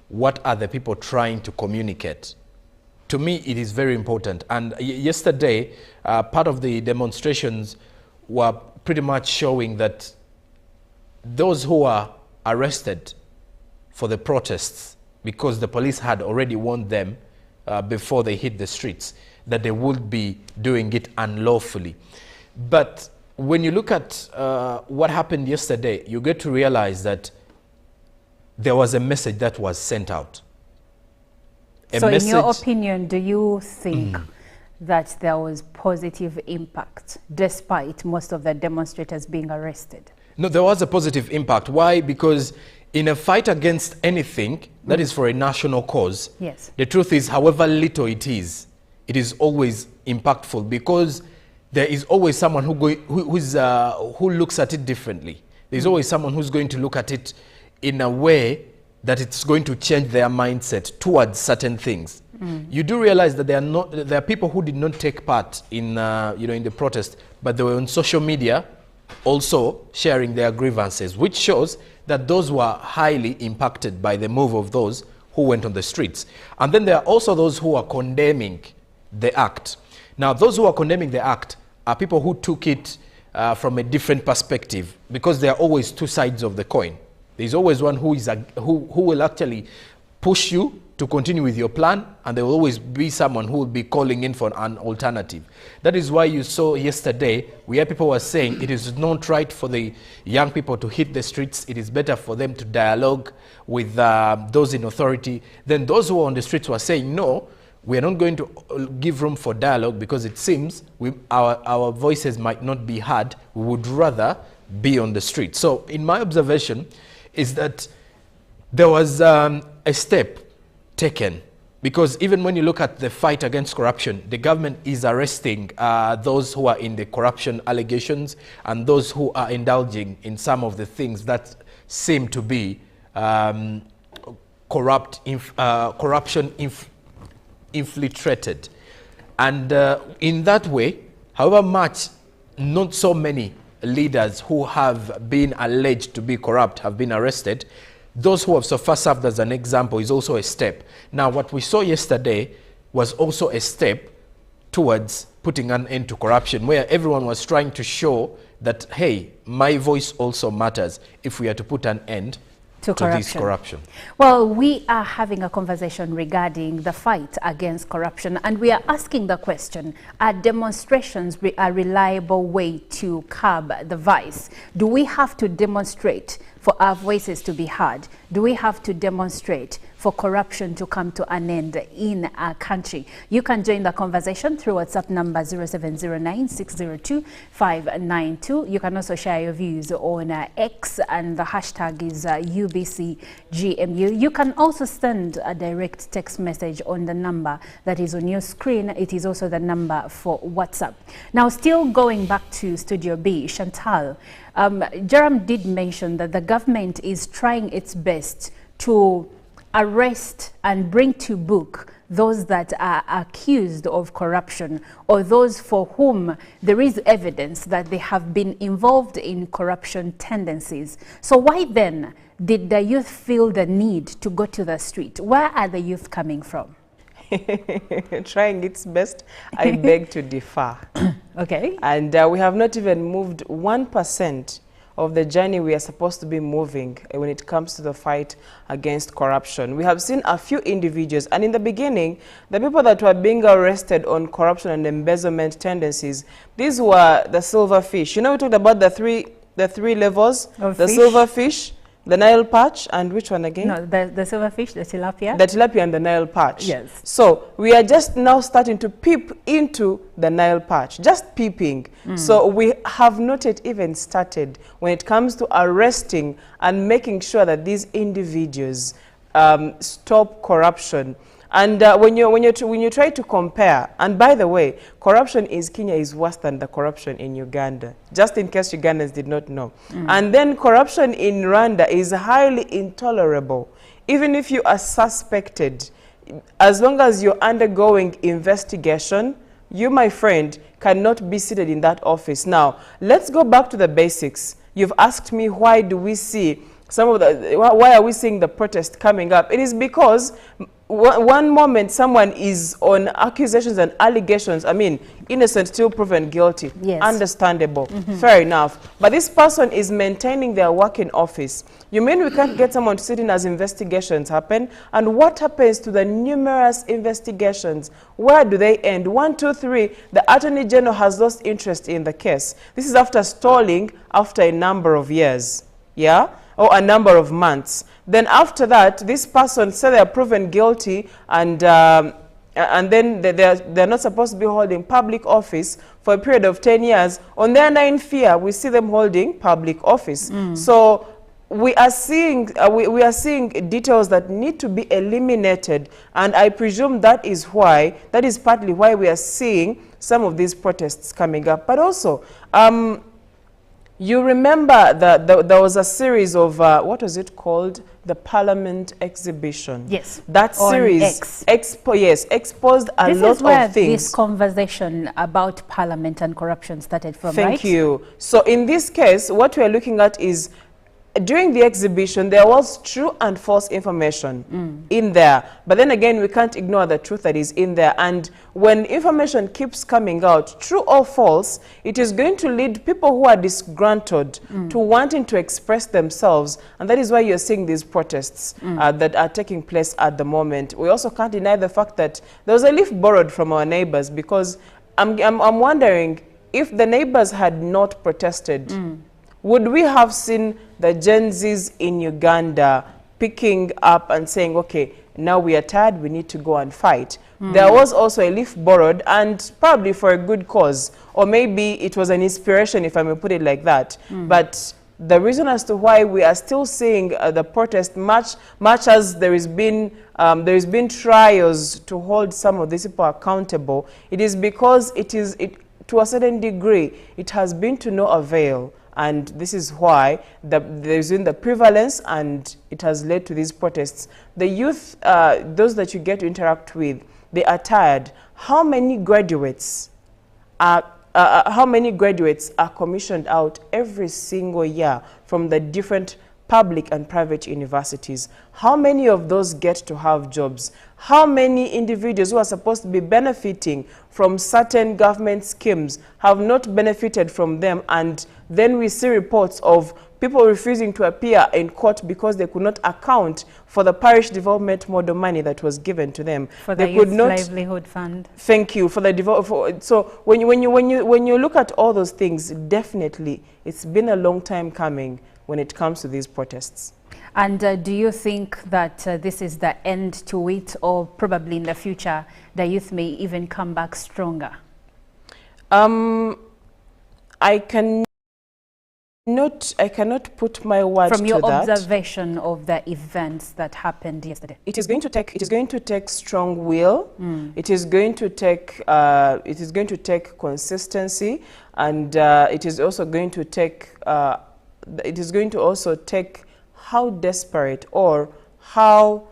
What are the people trying to communicate? To me, it is very important. And yesterday, part of the demonstrations were pretty much showing that those who were arrested for the protests, because the police had already warned them before they hit the streets, that they would be doing it unlawfully. But when you look at what happened yesterday, you get to realize that there was a message that was sent out. So in your opinion, do you think that there was positive impact despite most of the demonstrators being arrested? No, there was a positive impact. Why? Because in a fight against anything that is for a national cause, yes, the truth is, however little it is always impactful, because there is always someone who looks at it differently. There's always someone who's going to look at it in a way that it's going to change their mindset towards certain things. You do realize that there are people who did not take part in in the protest, but they were on social media also sharing their grievances, which shows that those were highly impacted by the move of those who went on the streets. And then there are also those who are condemning the act. Now, those who are condemning the act are people who took it from a different perspective, because there are always two sides of the coin. There's always one who will actually push you to continue with your plan, and there will always be someone who will be calling in for an alternative. That is why you saw yesterday where people were saying it is not right for the young people to hit the streets. It is better for them to dialogue with those in authority. Then those who were on the streets were saying, no, we are not going to give room for dialogue, because it seems our voices might not be heard. We would rather be on the street. So in my observation is that there was a step taken, because even when you look at the fight against corruption, the government is arresting those who are in the corruption allegations and those who are indulging in some of the things that seem to be corruption infiltrated. And in that way, however much not so many leaders who have been alleged to be corrupt have been arrested, those who have so far served as an example is also a step. Now, what we saw yesterday was also a step towards putting an end to corruption, where everyone was trying to show that, hey, my voice also matters if we are to put an end to this corruption. Well, we are having a conversation regarding the fight against corruption, and we are asking the question, are demonstrations a reliable way to curb the vice? Do we have to demonstrate for our voices to be heard? Do we have to demonstrate for corruption to come to an end in our country? You can join the conversation through WhatsApp number 0709-602-592. You can also share your views on X, and the hashtag is UBCGMU. You can also send a direct text message on the number that is on your screen. It is also the number for WhatsApp. Now, still going back to Studio B, Chantal, Jerome did mention that the government is trying its best to arrest and bring to book those that are accused of corruption, or those for whom there is evidence that they have been involved in corruption tendencies. So why then did the youth feel the need to go to the street? Where are the youth coming from? Trying its best, I beg to differ. Okay. And we have not even moved 1% of the journey we are supposed to be moving when it comes to the fight against corruption. We have seen a few individuals, and in the beginning, the people that were being arrested on corruption and embezzlement tendencies, these were the silver fish. You know, we talked about the three levels, the silver fish, The Nile perch and which one again? No, the silverfish, the tilapia. The tilapia and the Nile perch. Yes. So we are just now starting to peep into the Nile perch, just peeping. So we have not yet even started when it comes to arresting and making sure that these individuals stop corruption. And when you try to compare, and by the way, corruption in Kenya is worse than the corruption in Uganda, just in case Ugandans did not know. And then corruption in Rwanda is highly intolerable. Even if you are suspected, as long as you're undergoing investigation, you, my friend, cannot be seated in that office. Now, let's go back to the basics. You've asked me, why do we see why are we seeing the protest coming up? It is because one moment someone is on accusations and allegations, I mean, innocent till proven guilty. Yes. Understandable. Fair enough. But this person is maintaining their work in office. You mean we can't get someone to sit in as investigations happen? And what happens to the numerous investigations? Where do they end? 1, 2, 3, the Attorney General has lost interest in the case. This is after stalling after a number of years. Yeah? Or a number of months. Then after that, this person said they are proven guilty, and then they're not supposed to be holding public office for a period of 10 years. On their 9th year, we see them holding public office. So we are seeing we are seeing details that need to be eliminated, and I presume that is partly why we are seeing some of these protests coming up. But also, you remember that there was a series of, what was it called? The Parliament exhibition. Yes. That series exposed a lot of things. This is where this conversation about Parliament and corruption started from, right? Thank you. So in this case, what we are looking at is, during the exhibition, there was true and false information in there. But then again, we can't ignore the truth that is in there. And when information keeps coming out, true or false, it is going to lead people who are disgruntled to wanting to express themselves. And that is why you're seeing these protests that are taking place at the moment. We also can't deny the fact that there was a leaf borrowed from our neighbors, because I'm wondering, if the neighbors had not protested, would we have seen the Gen Zs in Uganda picking up and saying, okay, now we are tired, we need to go and fight? There was also a leaf borrowed, and probably for a good cause, or maybe it was an inspiration, if I may put it like that. But the reason as to why we are still seeing the protest, much as there has been trials to hold some of these people accountable, it is because to a certain degree, it has been to no avail. And this is why there's been the prevalence, and it has led to these protests. The youth, those that you get to interact with, they are tired. How many graduates are commissioned out every single year from the different public and private universities? How many of those get to have jobs? How many individuals who are supposed to be benefiting from certain government schemes have not benefited from them? And then we see reports of people refusing to appear in court because they could not account for the parish development model money that was given to them. For the Youth Livelihood Fund. Thank you. For the so when you look at all those things, definitely it's been a long time coming when it comes to these protests. And do you think that this is the end to it, or probably in the future the youth may even come back stronger? I cannot put my words to that. From your observation of the events that happened yesterday, it is going to take strong will. It is going to take consistency, and it is also going to take how desperate or how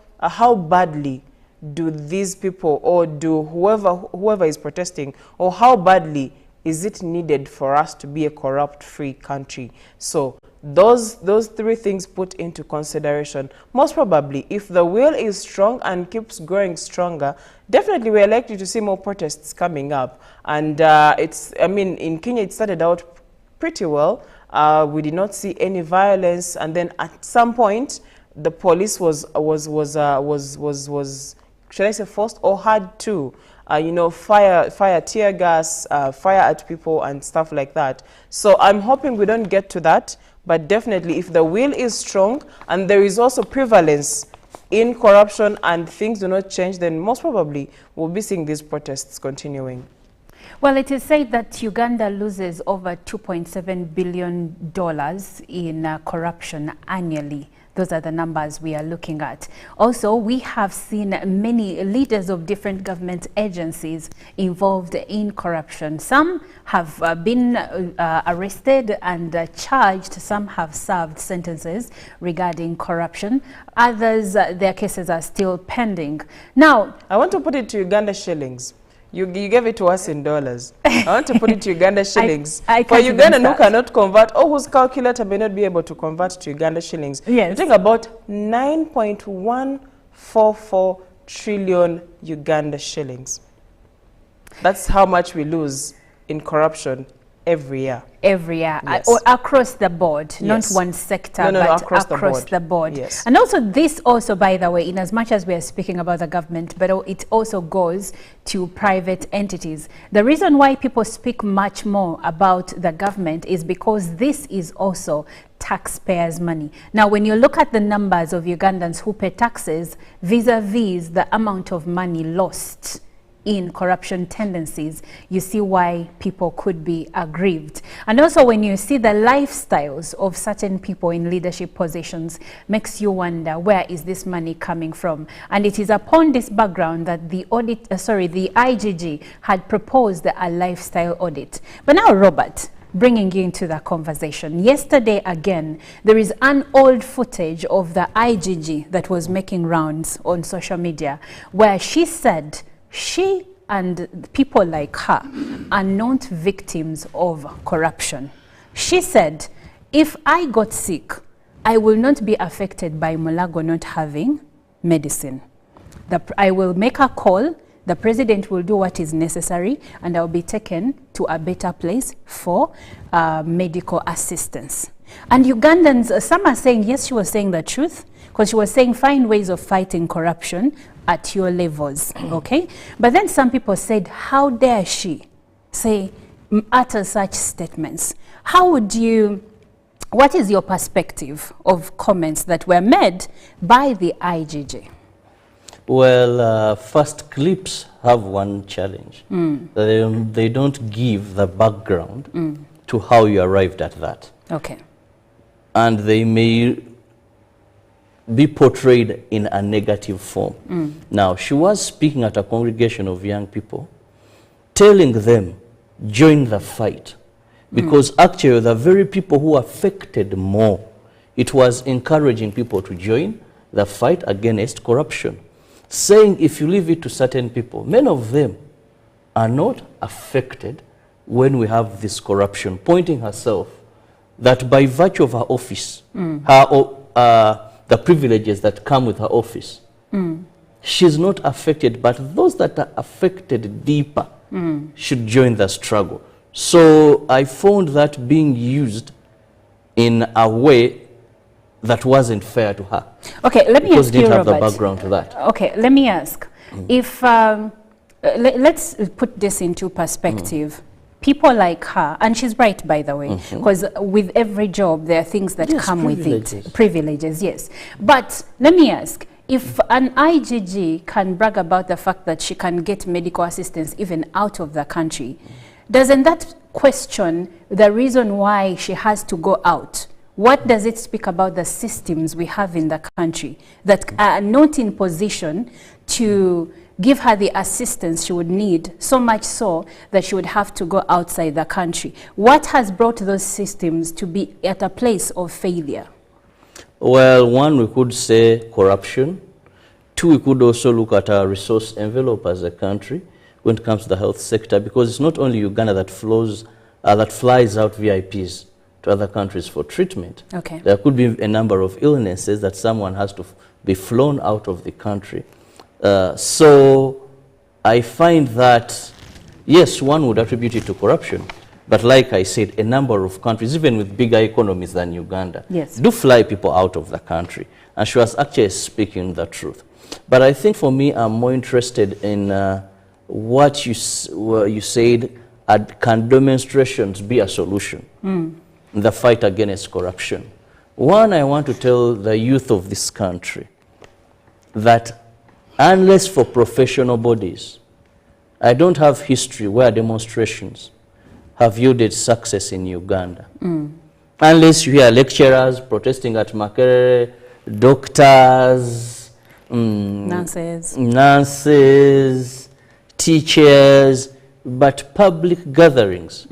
badly do these people, or do whoever is protesting, or how badly is it needed for us to be a corrupt-free country? So those three things put into consideration. Most probably, if the will is strong and keeps growing stronger, definitely we are likely to see more protests coming up. And in Kenya it started out pretty well. We did not see any violence, and then at some point the police was should I say forced, or had to fire tear gas, fire at people and stuff like that. So I'm hoping we don't get to that, But definitely, if the will is strong and there is also prevalence in corruption and things do not change, then most probably we'll be seeing these protests continuing. Well, it is said that Uganda loses over $2.7 billion in corruption annually. Those are the numbers we are looking at. Also, we have seen many leaders of different government agencies involved in corruption. Some have been arrested and charged. Some have served sentences regarding corruption. Others, their cases are still pending. Now, I want to put it to Uganda shillings. You gave it to us in dollars. I want to put it to Uganda shillings. For Ugandan who cannot convert, or whose calculator may not be able to convert to Uganda shillings, yes, you think about 9.144 trillion Uganda shillings. That's how much we lose in corruption every year. Every year, yes, across the board, yes, not one sector, no, but across the board. Yes. And also this also, by the way, in as much as we are speaking about the government, but it also goes to private entities. The reason why people speak much more about the government is because this is also taxpayers' money. Now, when you look at the numbers of Ugandans who pay taxes vis-a-vis the amount of money lost in corruption tendencies, you see why people could be aggrieved. And also when you see the lifestyles of certain people in leadership positions, makes you wonder, where is this money coming from? And it is upon this background that the the IGG had proposed a lifestyle audit. But now, Robert, bringing you into the conversation. Yesterday again, there is an old footage of the IGG that was making rounds on social media where she said she and people like her are not victims of corruption. She said, if I got sick, I will not be affected by Mulago not having medicine. I will make a call, the president will do what is necessary, and I will be taken to a better place for medical assistance. And Ugandans, some are saying, yes, she was saying the truth, because she was saying find ways of fighting corruption at your levels, okay? But then some people said, how dare she say, utter such statements? How would you, what is your perspective of comments that were made by the IGG? Well, first, clips have one challenge. They don't give the background to how you arrived at that. Okay. And they may be portrayed in a negative form. Now, she was speaking at a congregation of young people, telling them, join the fight. Because actually, the very people who affected more, it was encouraging people to join the fight against corruption. Saying if you leave it to certain people, many of them are not affected when we have this corruption, pointing herself that by virtue of her office, the privileges that come with her office, she's not affected, but those that are affected deeper should join the struggle. So I found that being used in a way that wasn't fair to her. Okay, let me ask you, Robert. Because didn't have the background to that. Okay, let me ask. If, let's put this into perspective. People like her, and she's right, by the way, because with every job, there are things that come with it. Privileges, yes. But let me ask, if an IGG can brag about the fact that she can get medical assistance even out of the country, doesn't that question the reason why she has to go out? What does it speak about the systems we have in the country that are not in position to give her the assistance she would need, so much so that she would have to go outside the country? What has brought those systems to be at a place of failure? Well, one, we could say corruption. Two, we could also look at our resource envelope as a country when it comes to the health sector, because it's not only Uganda that flies out VIPs to other countries for treatment. Okay. There could be a number of illnesses that someone has to be flown out of the country. So I find that, yes, one would attribute it to corruption, but like I said, a number of countries, even with bigger economies than Uganda, do fly people out of the country. And she was actually speaking the truth. But I think for me, I'm more interested in what you said, can demonstrations be a solution? the fight against corruption. One, I want to tell the youth of this country that unless for professional bodies, I don't have history where demonstrations have yielded success in Uganda. Unless you hear lecturers protesting at Makerere, doctors, nurses, teachers, but public gatherings.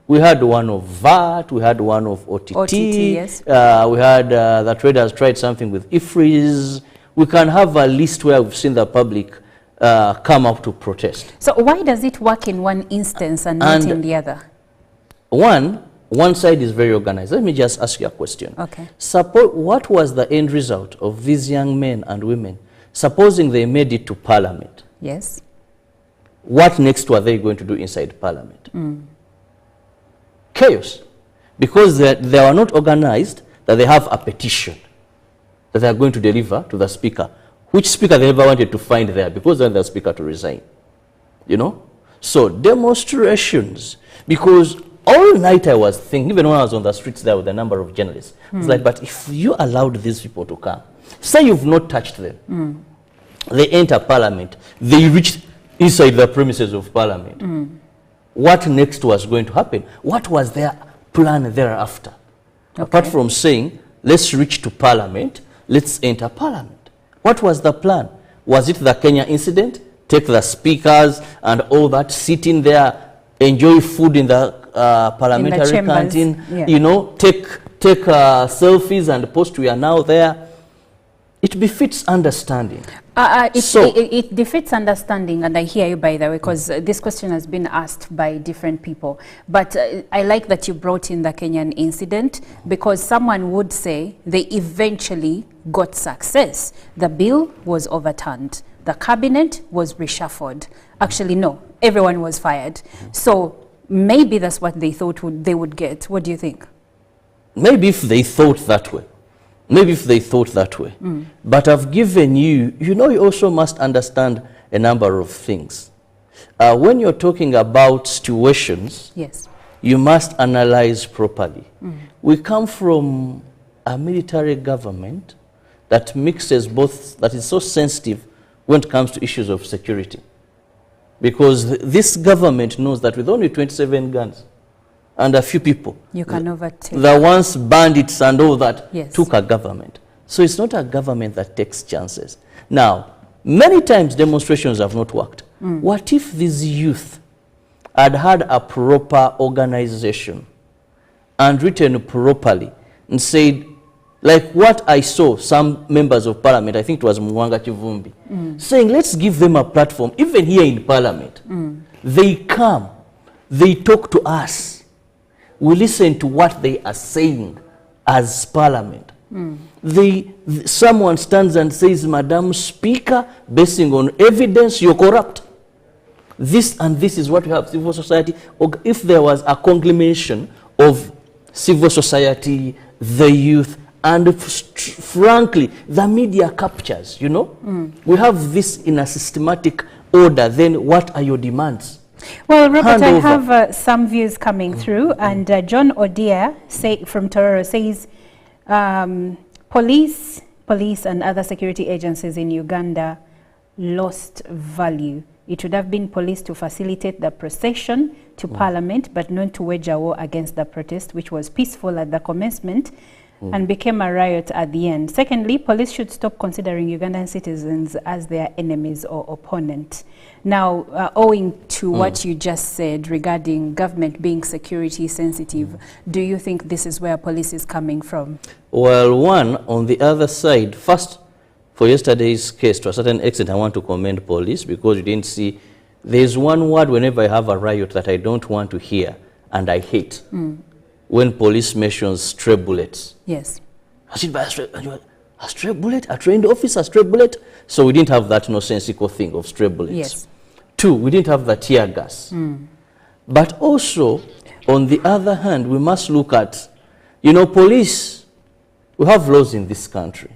We had one of VAT, we had one of OTT, yes. We had the traders tried something with IFRIs. We can have a list where we've seen the public come up to protest. So why does it work in one instance and not in the other? One side is very organized. Let me just ask you a question. Okay. Suppose, what was the end result of these young men and women, supposing they made it to parliament? Yes. What next were they going to do inside parliament? Chaos. Because they are not organized, that they have a petition that they are going to deliver to the speaker. Which speaker they never wanted to find there, because then the speaker to resign. You know? So demonstrations, because all night I was thinking, even when I was on the streets there with a number of journalists, it's like, but if you allowed these people to come, say you've not touched them, they enter parliament, they reach inside the premises of parliament. What next was going to happen? What was their plan thereafter? Okay. Apart from saying, let's reach to parliament, let's enter parliament. What was the plan? Was it the Kenya incident? Take the speakers and all that, sit in there, enjoy food in the parliamentary canteen, you know, take selfies and post we are now there. It befits understanding. It defeats understanding, and I hear you, by the way, because this question has been asked by different people. But I like that you brought in the Kenyan incident, because someone would say they eventually got success. The bill was overturned. The cabinet was reshuffled. Actually, no, everyone was fired. So maybe that's what they thought they would get. What do you think? Maybe if they thought that way. Maybe if they thought that way. But I've given you, you know, you also must understand a number of things. When you're talking about situations, yes, you must analyze properly. We come from a military government that mixes both, that is so sensitive when it comes to issues of security. Because this government knows that with only 27 guns, and a few people, you can overtake. The once bandits and all that, yes, took a government. So it's not a government that takes chances. Now, many times demonstrations have not worked. What if these youth had had a proper organization and written properly and said, like what I saw some members of parliament, I think it was Mwanga Chivumbi, saying, let's give them a platform, even here in parliament. They come, they talk to us. We listen to what they are saying as parliament. Someone stands and says, Madam Speaker, basing on evidence, you're corrupt. This and this is what we have, civil society. Or if there was a conglomeration of civil society, the youth, and frankly, the media captures, you know? We have this in a systematic order, then what are your demands? Well, Robert, I have some views coming through, and John Odia from Tororo says, police and other security agencies in Uganda lost value. It would have been police to facilitate the procession to parliament, but not to wage a war against the protest, which was peaceful at the commencement and became a riot at the end. Secondly, police should stop considering Ugandan citizens as their enemies or opponent. Now, owing to what you just said regarding government being security sensitive, do you think this is where police is coming from? Well, one, on the other side, first, for yesterday's case, to a certain extent, I want to commend police, because you didn't see, there's one word whenever I have a riot that I don't want to hear, and I hate. When police mentions stray bullets. Yes. I said, a stray bullet? A trained officer, a stray bullet? So we didn't have that nonsensical thing of stray bullets. Yes. Two, we didn't have the tear gas. But also, on the other hand, we must look at, you know, police, we have laws in this country.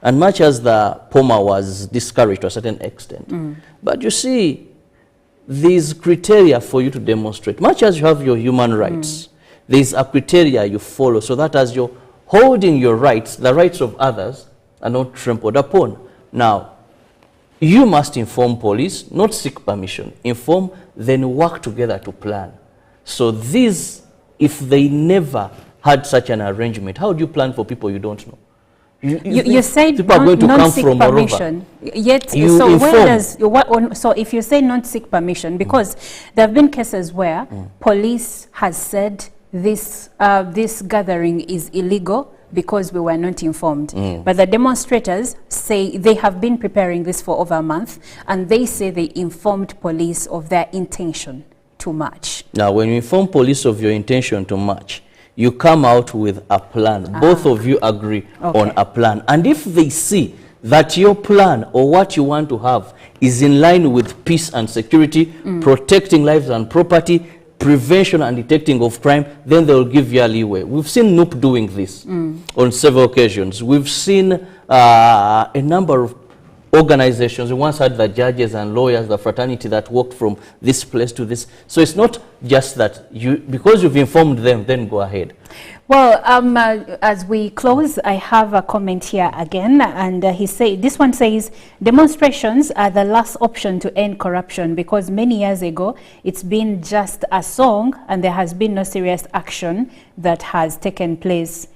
And much as the POMA was discouraged to a certain extent. But you see, these criteria for you to demonstrate, much as you have your human rights, There's a criteria you follow so that as you're holding your rights, the rights of others are not trampled upon. Now, you must inform police, not seek permission. Inform, then work together to plan. So these, if they never had such an arrangement, how do you plan for people you don't know? You said people are going to come seek from permission. Yet, You so inform. where does so if you say not seek permission, because there have been cases where police has said this gathering is illegal because we were not informed. But the demonstrators say they have been preparing this for over a month, and they say they informed police of their intention to march. Now, when you inform police of your intention to march, you come out with a plan. Both of you agree on a plan. And if they see that your plan or what you want to have is in line with peace and security, protecting lives and property, prevention and detecting of crime, then they'll give you a leeway. We've seen NUP doing this on several occasions. We've seen a number of organizations. We once had the judges and lawyers, the fraternity that walked from this place to this. So it's not just that because you've informed them, then go ahead. Well, as we close, I have a comment here again, and this one says, demonstrations are the last option to end corruption because many years ago, it's been just a song and there has been no serious action that has taken place.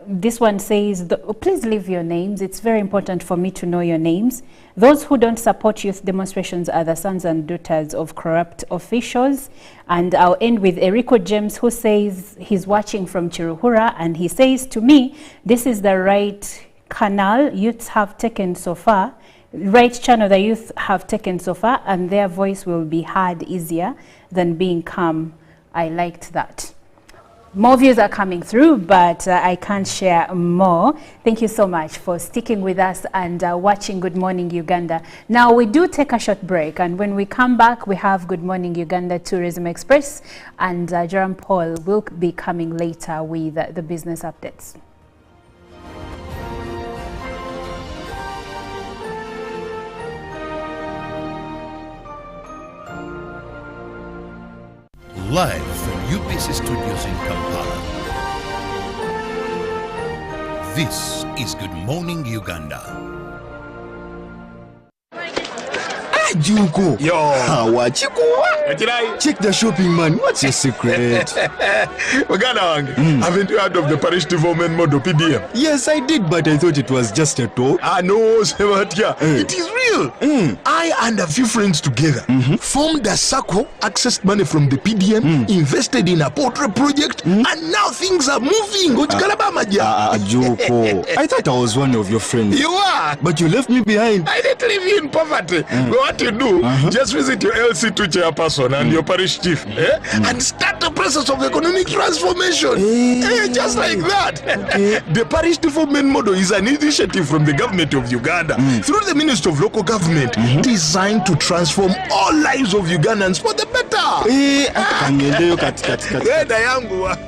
This one says, please leave your names. It's very important for me to know your names. Those who don't support youth demonstrations are the sons and daughters of corrupt officials. And I'll end with Eriko James, who says he's watching from Chiruhura, and he says, to me, this is the right canal youths have taken so far, right channel the youth have taken so far, and their voice will be heard easier than being calm. I liked that. More views are coming through, but I can't share more. Thank you so much for sticking with us and watching Good Morning Uganda. Now, we do take a short break, and when we come back, we have Good Morning Uganda Tourism Express, and Jerome Paul will be coming later with the business updates. Live from UPC Studios in Kampala. This is Good Morning Uganda. Juko. Yo. Check the shopping, man. What's your secret? Uganda, haven't you heard of the parish development model PDM? Yes, I did, but I thought it was just a talk. No, Sebatia. It is real. I and a few friends together formed a circle, accessed money from the PDM, invested in a portrait project, and now things are moving. Juko. I thought I was one of your friends. You are. But you left me behind. I didn't leave you in poverty. What you do, just visit your LC2 chairperson and your parish chief and start the process of economic transformation. Just like that. The parish development model is an initiative from the government of Uganda through the Ministry of Local Government designed to transform all lives of Ugandans for the better.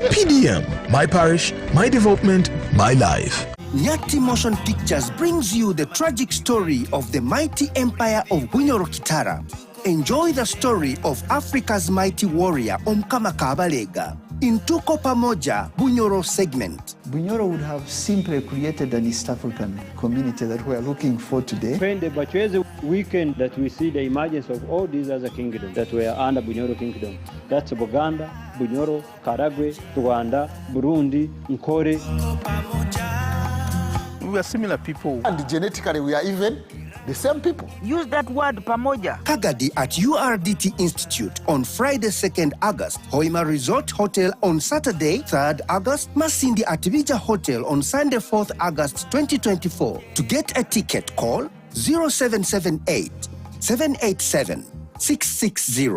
PDM, my parish, my development, my life. Nyati Motion Pictures brings you the tragic story of the mighty empire of Bunyoro Kitara. Enjoy the story of Africa's mighty warrior Omkama Kabalega in Tuko Pamoja Bunyoro segment. Bunyoro would have simply created an East African community that we are looking for today. When the Bachweze weekend that we see the emergence of all these other kingdoms that were under Bunyoro kingdom. That's Buganda, Bunyoro, Karagwe, Rwanda, Burundi, Nkore. We are similar people. And genetically, we are even the same people. Use that word, pamoja. Kagadi at URDT Institute on Friday, 2nd August. Hoima Resort Hotel on Saturday, 3rd August. Masindi at Vija Hotel on Sunday, 4th August 2024. To get a ticket, call 0778 787 660.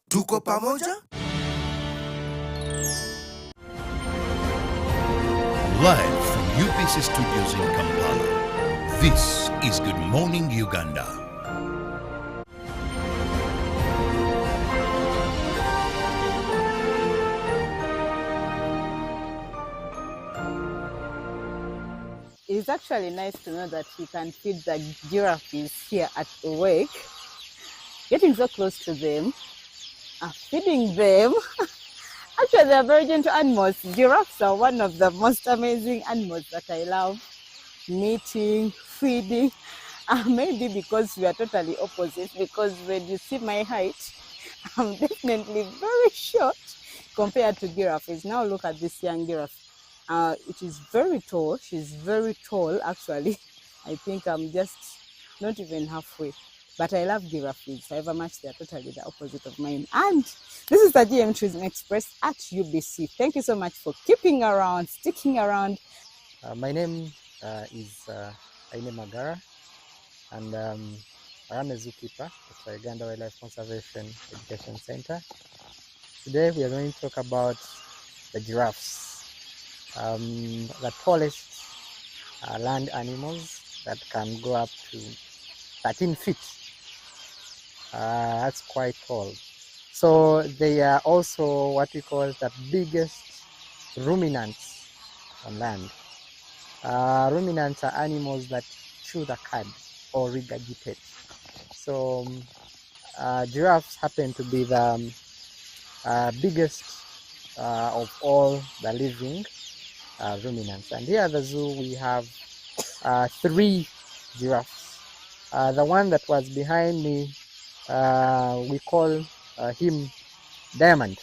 Tuko pamoja? Live from UPC Studios in Kampala. This is Good Morning Uganda. It's actually nice to know that you can feed the giraffes here at work. Getting so close to them, feeding them. Actually, they are very gentle animals. Giraffes are one of the most amazing animals that I love. Meeting, feeding. Maybe because we are totally opposite, because when you see my height, I'm definitely very short compared to giraffes. Now look at this young giraffe. It is very tall. She's very tall, actually. I think I'm just not even halfway. But I love giraffes. However much they are totally the opposite of mine. And this is the GM Tourism Express at UBC. Thank you so much for keeping around, sticking around. My name is Aine Magara, and I am a zookeeper at the Uganda Wildlife Conservation Education Center. Today we are going to talk about the giraffes, the tallest land animals that can go up to 13 feet. That's quite tall. So they are also what we call the biggest ruminants on land. Ruminants are animals that chew the cud or regurgitate. So giraffes happen to be the biggest of all the living ruminants. And here at the zoo we have 3 giraffes. The one that was behind me, we call him Diamond,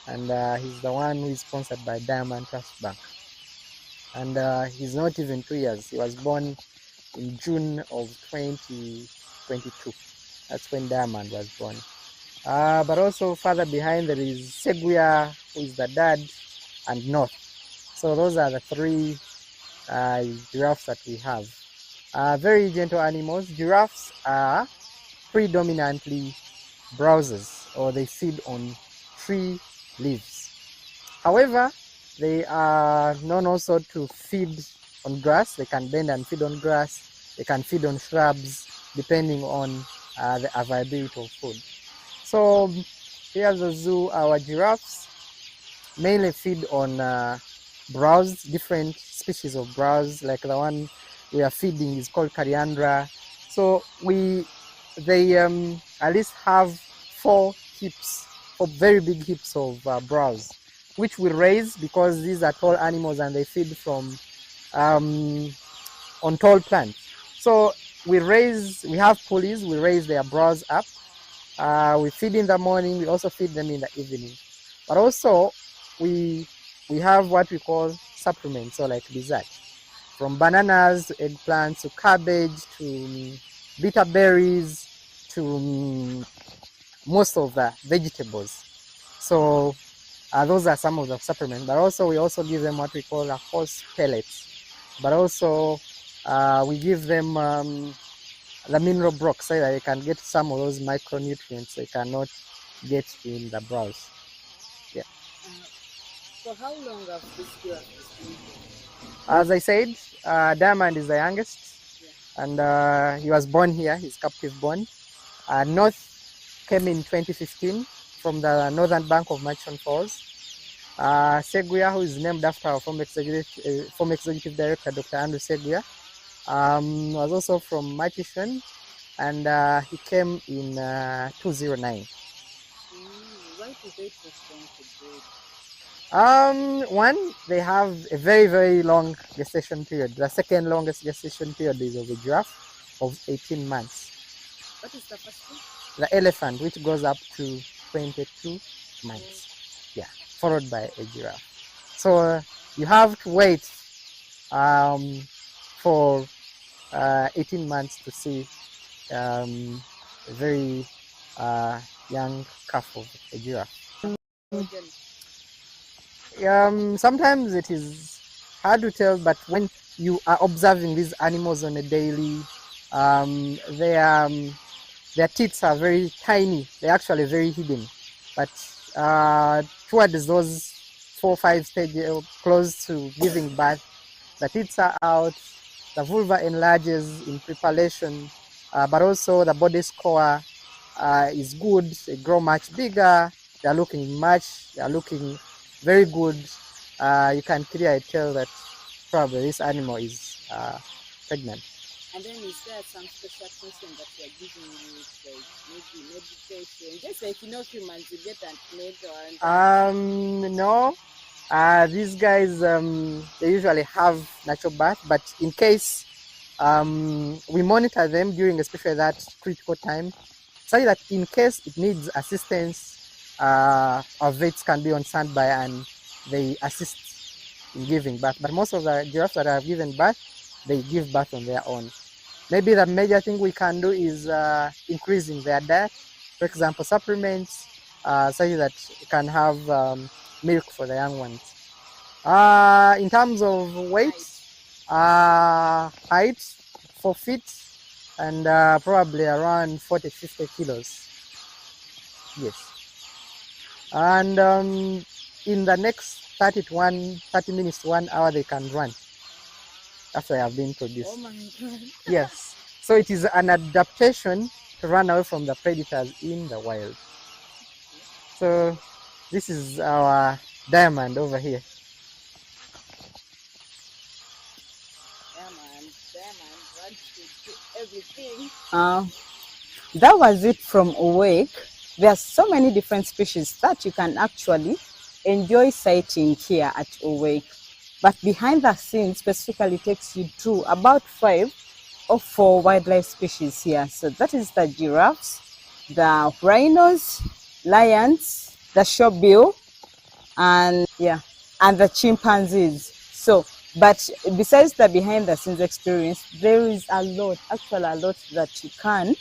and he's the one who is sponsored by Diamond Trust Bank. And he's not even 2 years. He was born in June of 2022. That's when Diamond was born. But also further behind there is Seguia, who is the dad, and North. So those are the 3 giraffes that we have. Very gentle animals. Giraffes are predominantly browsers, or they feed on tree leaves. However, they are known also to feed on grass. They can bend and feed on grass. They can feed on shrubs, depending on the availability of food. So here at the zoo, our giraffes mainly feed on browse, different species of browse, like the one we are feeding is called Cariandra. So they at least have 4 hips, 4 very big hips of browse, which we raise because these are tall animals and they feed from on tall plants. So we have pulleys, we raise their browse up. We feed in the morning, we also feed them in the evening. But also we have what we call supplements, so like dessert. From bananas to eggplants to cabbage to bitter berries to most of the vegetables. So those are some of the supplements. But also we also give them what we call a horse pellets. But also we give them the mineral broth so that they can get some of those micronutrients they cannot get in the browse. Yeah. For how long have this giraffe been here? As I said, Diamond is the youngest, and he was born here. He's captive born. North came in 2015 from the northern bank of Murchison Falls. Seguia, who is named after our former executive director, Dr. Andrew Seguia, was also from Murchison, and he came in 2009. Why did they take long to breed? One, they have a very, very long gestation period. The second longest gestation period is of a giraffe of 18 months. What is the first one? The elephant, which goes up to 22 months. Yeah, followed by a giraffe. So you have to wait for 18 months to see a very young calf of a giraffe. Sometimes it is hard to tell, but when you are observing these animals on a daily, their teeth are very tiny. They're actually very hidden. But towards those 4 or 5 stages, close to giving birth, the teeth are out, the vulva enlarges in preparation, but also the body score is good. They grow much bigger. They're looking very good. You can clearly tell that probably this animal is pregnant. And then is there some special attention that you are giving it, like maybe meditation, just like humans, you get antenatal? No. These guys, they usually have natural birth, but in case we monitor them during especially that critical time, such that in case it needs assistance, our vets can be on standby and they assist in giving birth. But most of the giraffes that have given birth, they give birth on their own. Maybe the major thing we can do is increasing their diet, for example, supplements, such that it can have milk for the young ones. In terms of weight, height, 4 feet, and probably around 40-50 kilos. Yes. And in the next 30 minutes to 1 hour, they can run after they have been produced. Oh my God. Yes. So it is an adaptation to run away from the predators in the wild. So this is our diamond over here. Everything. That was it from Awake. There are so many different species that you can actually enjoy sighting here at Awake. But behind the scenes specifically takes you to about 5 or 4 wildlife species here. So that is the giraffes, the rhinos, lions, the shorebill, and the chimpanzees. So, but besides the behind the scenes experience, there is a lot that you can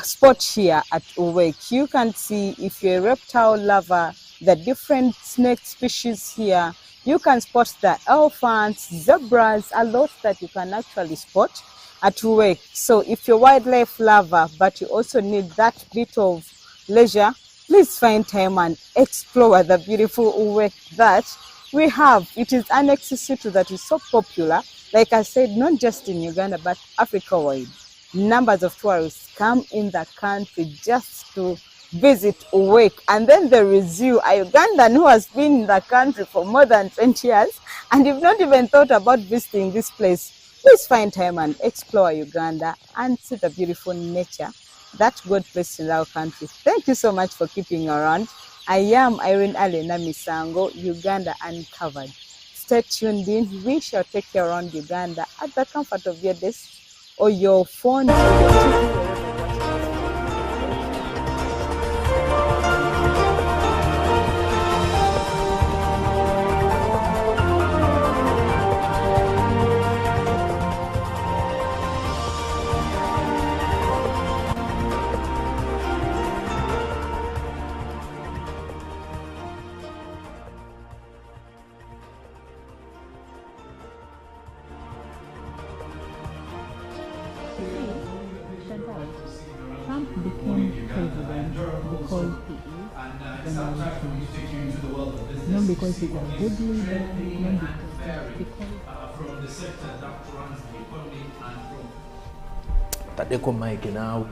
spot here at Awake. You can see, if you're a reptile lover, the different snake species here. You can spot the elephants, zebras, a lot that you can actually spot at Awake. So if you're a wildlife lover, but you also need that bit of leisure, please find time and explore the beautiful Awake that we have. It is an exosuit that is so popular, like I said, not just in Uganda, but Africa-wide. Numbers of tourists come in the country just to visit Awake. And then there is you, a Ugandan who has been in the country for more than 20 years, and you've not even thought about visiting this place. Please find time and explore Uganda and see the beautiful nature that God placed in our country. Thank you so much for keeping around. I am Irene Alena Misango, Uganda Uncovered. Stay tuned in. We shall take you around Uganda at the comfort of your desk or your phone or your TV. Trump became president because he is not because he's a good leader, not because from the sector that runs the economy and from Tadeko Mike now.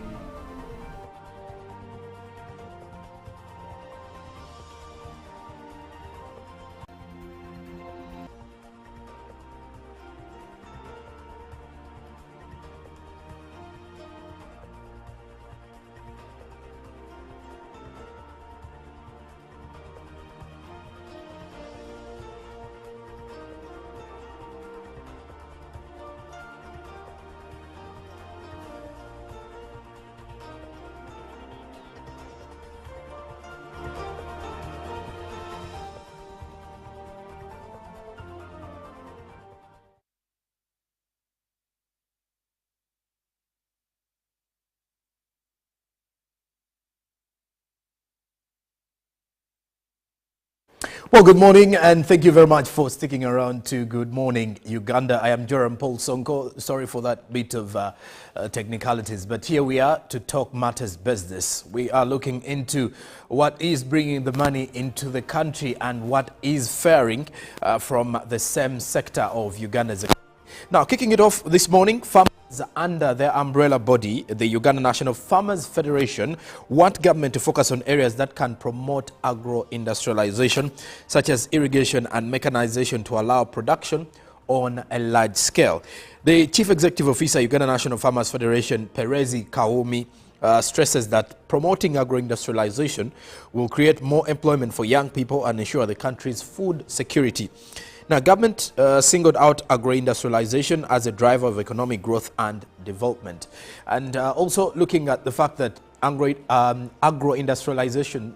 Well, good morning, and thank you very much for sticking around to Good Morning Uganda. I am Joram Paul Sonko. Sorry for that bit of technicalities, but here we are to talk matters business. We are looking into what is bringing the money into the country and what is faring from the same sector of Uganda's economy. Now, kicking it off this morning, farmers under their umbrella body, the Uganda National Farmers Federation, want government to focus on areas that can promote agro-industrialization, such as irrigation and mechanization, to allow production on a large scale. The Chief Executive Officer, Uganda National Farmers Federation, Perezi Kaumi, stresses that promoting agro-industrialization will create more employment for young people and ensure the country's food security. Now, government singled out agro-industrialization as a driver of economic growth and development. And also looking at the fact that agro-industrialization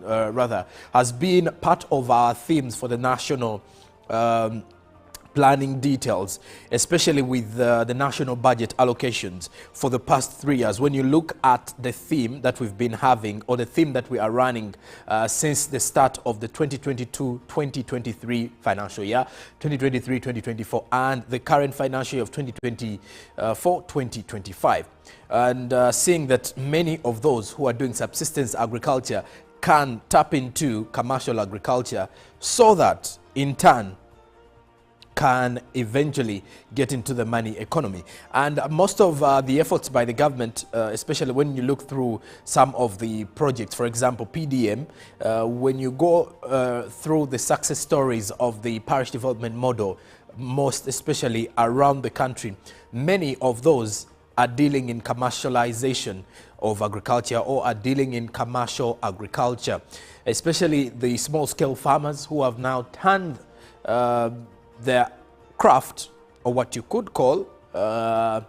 has been part of our themes for the national planning details, especially with the national budget allocations for the past 3 years. When you look at the theme that we've been having, or the theme that we are running since the start of the 2022-2023 financial year, 2023-2024, and the current financial year of 2024-2025, and seeing that many of those who are doing subsistence agriculture can tap into commercial agriculture, so that in turn can eventually get into the money economy. And most of the efforts by the government, especially when you look through some of the projects, for example, PDM, when you go through the success stories of the parish development model, most especially around the country, many of those are dealing in commercialization of agriculture, or are dealing in commercial agriculture, especially the small-scale farmers who have now turned their craft, or what you could call, their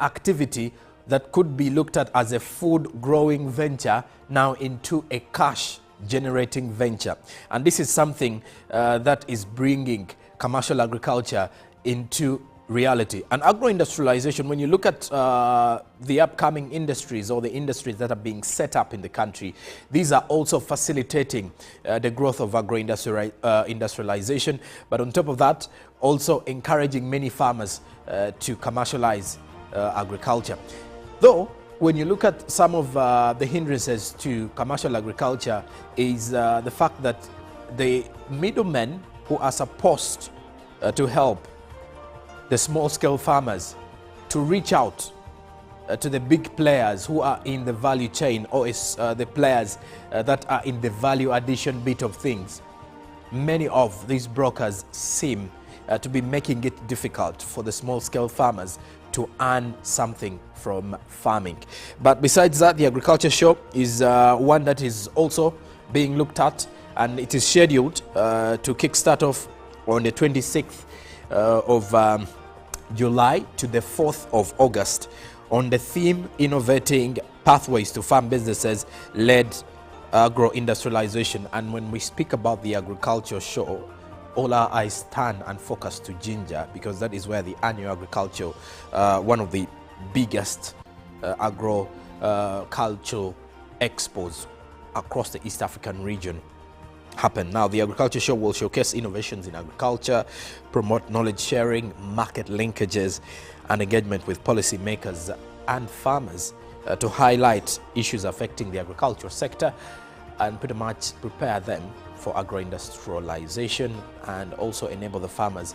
activity that could be looked at as a food-growing venture, now into a cash-generating venture. And this is something that is bringing commercial agriculture into reality. And agro-industrialization, when you look at the upcoming industries, or the industries that are being set up in the country, these are also facilitating the growth of agro-industrialization. But on top of that, also encouraging many farmers to commercialize agriculture. Though, when you look at some of the hindrances to commercial agriculture, is the fact that the middlemen who are supposed to help the small-scale farmers to reach out to the big players who are in the value chain, or the players that are in the value addition bit of things. Many of these brokers seem to be making it difficult for the small-scale farmers to earn something from farming. But besides that, the agriculture show is one that is also being looked at, and it is scheduled to kickstart off on the 26th of July to the 4th of August on the theme Innovating Pathways to Farm Businesses Led Agro-Industrialization. And when we speak about the agriculture show, all our eyes turn and focus to Jinja, because that is where the annual agriculture, one of the biggest agro-cultural expos across the East African region, happen. Now, the agriculture show will showcase innovations in agriculture, promote knowledge sharing, market linkages, and engagement with policymakers and farmers to highlight issues affecting the agricultural sector and pretty much prepare them for agro-industrialization, and also enable the farmers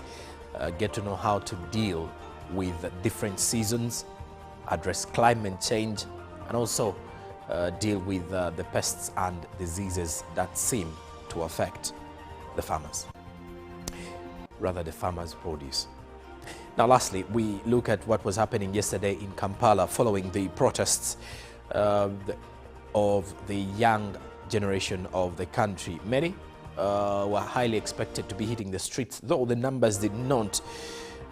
get to know how to deal with different seasons, address climate change, and also deal with the pests and diseases that seem to affect the farmers, rather the farmers' produce. Now, lastly, we look at what was happening yesterday in Kampala following the protests of the young generation of the country. Many were highly expected to be hitting the streets, though the numbers did not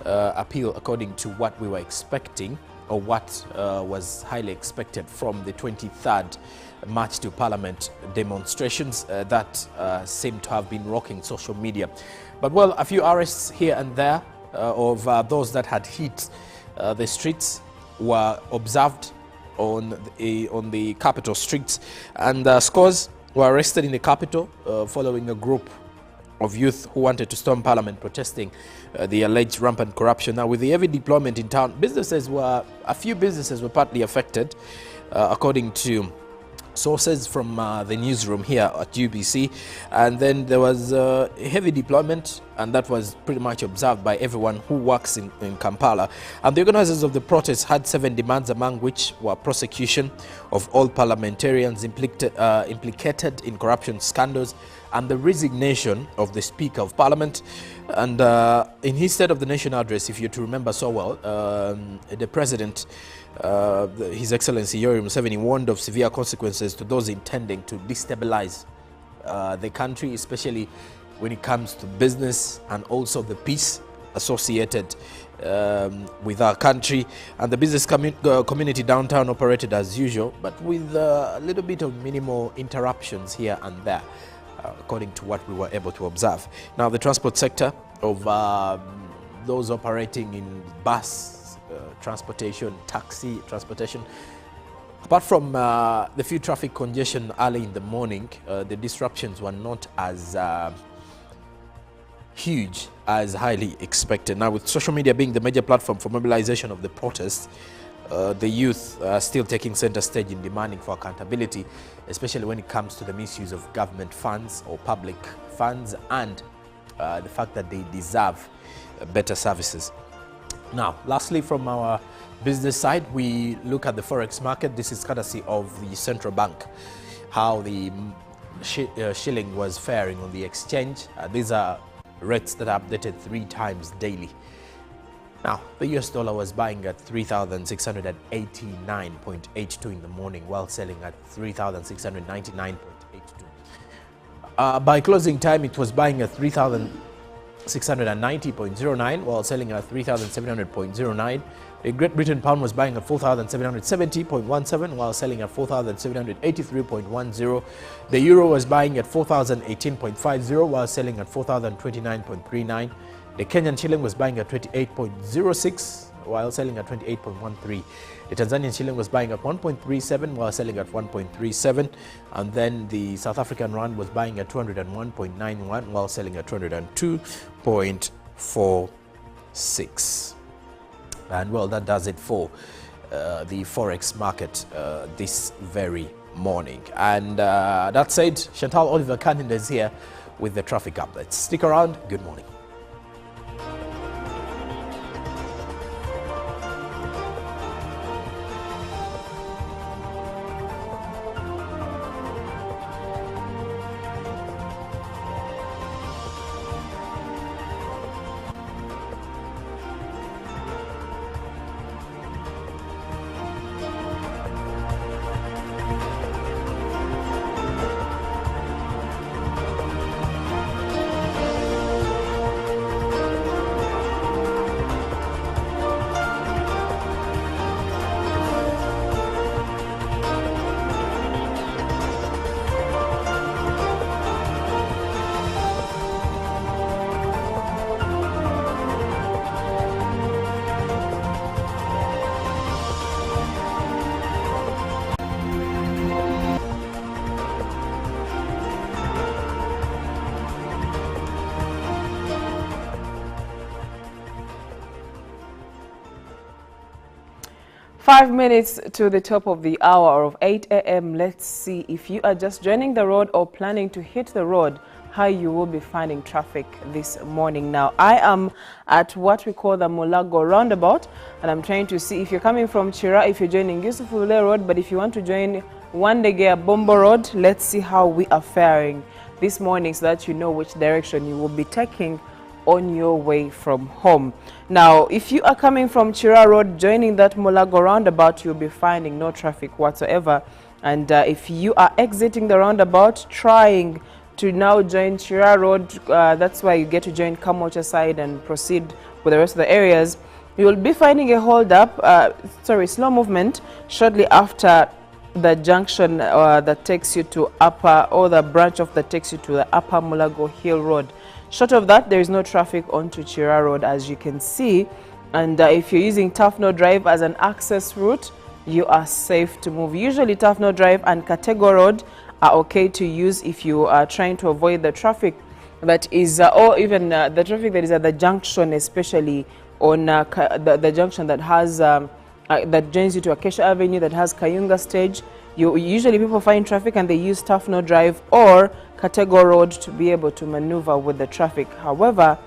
appeal according to what we were expecting, or what was highly expected from the 23rd March to Parliament demonstrations that seem to have been rocking social media. But, well, a few arrests here and there of those that had hit the streets were observed on the capital streets, and scores were arrested in the capital following a group of youth who wanted to storm Parliament protesting the alleged rampant corruption. Now, with the heavy deployment in town, a few businesses were partly affected, according to sources from the newsroom here at UBC. And then there was heavy deployment, and that was pretty much observed by everyone who works in Kampala. And the organizers of the protest had 7 demands, among which were prosecution of all parliamentarians implicated in corruption scandals, and the resignation of the Speaker of Parliament. And in his State of the Nation address, if you're to remember so well, the President, His Excellency Yoweri Museveni, warned of severe consequences to those intending to destabilize the country, especially when it comes to business and also the peace associated with our country. And the business community downtown operated as usual, but with a little bit of minimal interruptions here and there, according to what we were able to observe. Now, the transport sector of those operating in bus transportation, taxi transportation, apart from the few traffic congestion early in the morning, the disruptions were not as huge as highly expected. Now, with social media being the major platform for mobilization of the protests, the youth are still taking center stage in demanding for accountability, especially when it comes to the misuse of government funds or public funds, and the fact that they deserve better services. Now, lastly, from our business side, we look at the forex market. This is courtesy of the central bank, how the shilling was faring on the exchange. These are rates that are updated 3 times daily. Now, the US dollar was buying at 3,689.82 in the morning, while selling at 3,699.82. By closing time, it was buying at 3,690.09, while selling at 3,700.09. The Great Britain pound was buying at 4,770.17, while selling at 4,783.10. The euro was buying at 4,018.50, while selling at 4,029.39. The Kenyan shilling was buying at 28.06, while selling at 28.13. The Tanzanian shilling was buying at 1.37, while selling at 1.37. And then the South African rand was buying at 201.91, while selling at 202.46. And well, that does it for the forex market this very morning. And that said, Chantal Oliver Cannon is here with the traffic updates. Stick around. Good morning. Five minutes to the top of the hour of 8 a.m. Let's see if you are just joining the road or planning to hit the road, how you will be finding traffic this morning. Now, I am at what we call the Mulago roundabout, and I'm trying to see if you're coming from Chira, if you're joining Yusufule Road, but if you want to join Wandegea Bombo Road, let's see how we are faring this morning so that you know which direction you will be taking on your way from home. Now, if you are coming from Chira Road, joining that Mulago roundabout, you'll be finding no traffic whatsoever. And if you are exiting the roundabout, trying to now join Chira Road, that's why you get to join Kamocha side and proceed with the rest of the areas. You will be finding a hold up, slow movement shortly after the junction that takes you to upper, or the branch of that takes you to the upper Mulago Hill Road. Short of that, there is no traffic onto Chira Road, as you can see. And if you're using Tafno Drive as an access route, you are safe to move. Usually Tafno Drive and Katego Road are okay to use if you are trying to avoid the traffic that is, or even the traffic that is at the junction, especially on the junction that has, that joins you to Acacia Avenue, that has Kayunga Stage. Usually people find traffic and they use Tafno Drive or Katego Road to be able to maneuver with the traffic. However,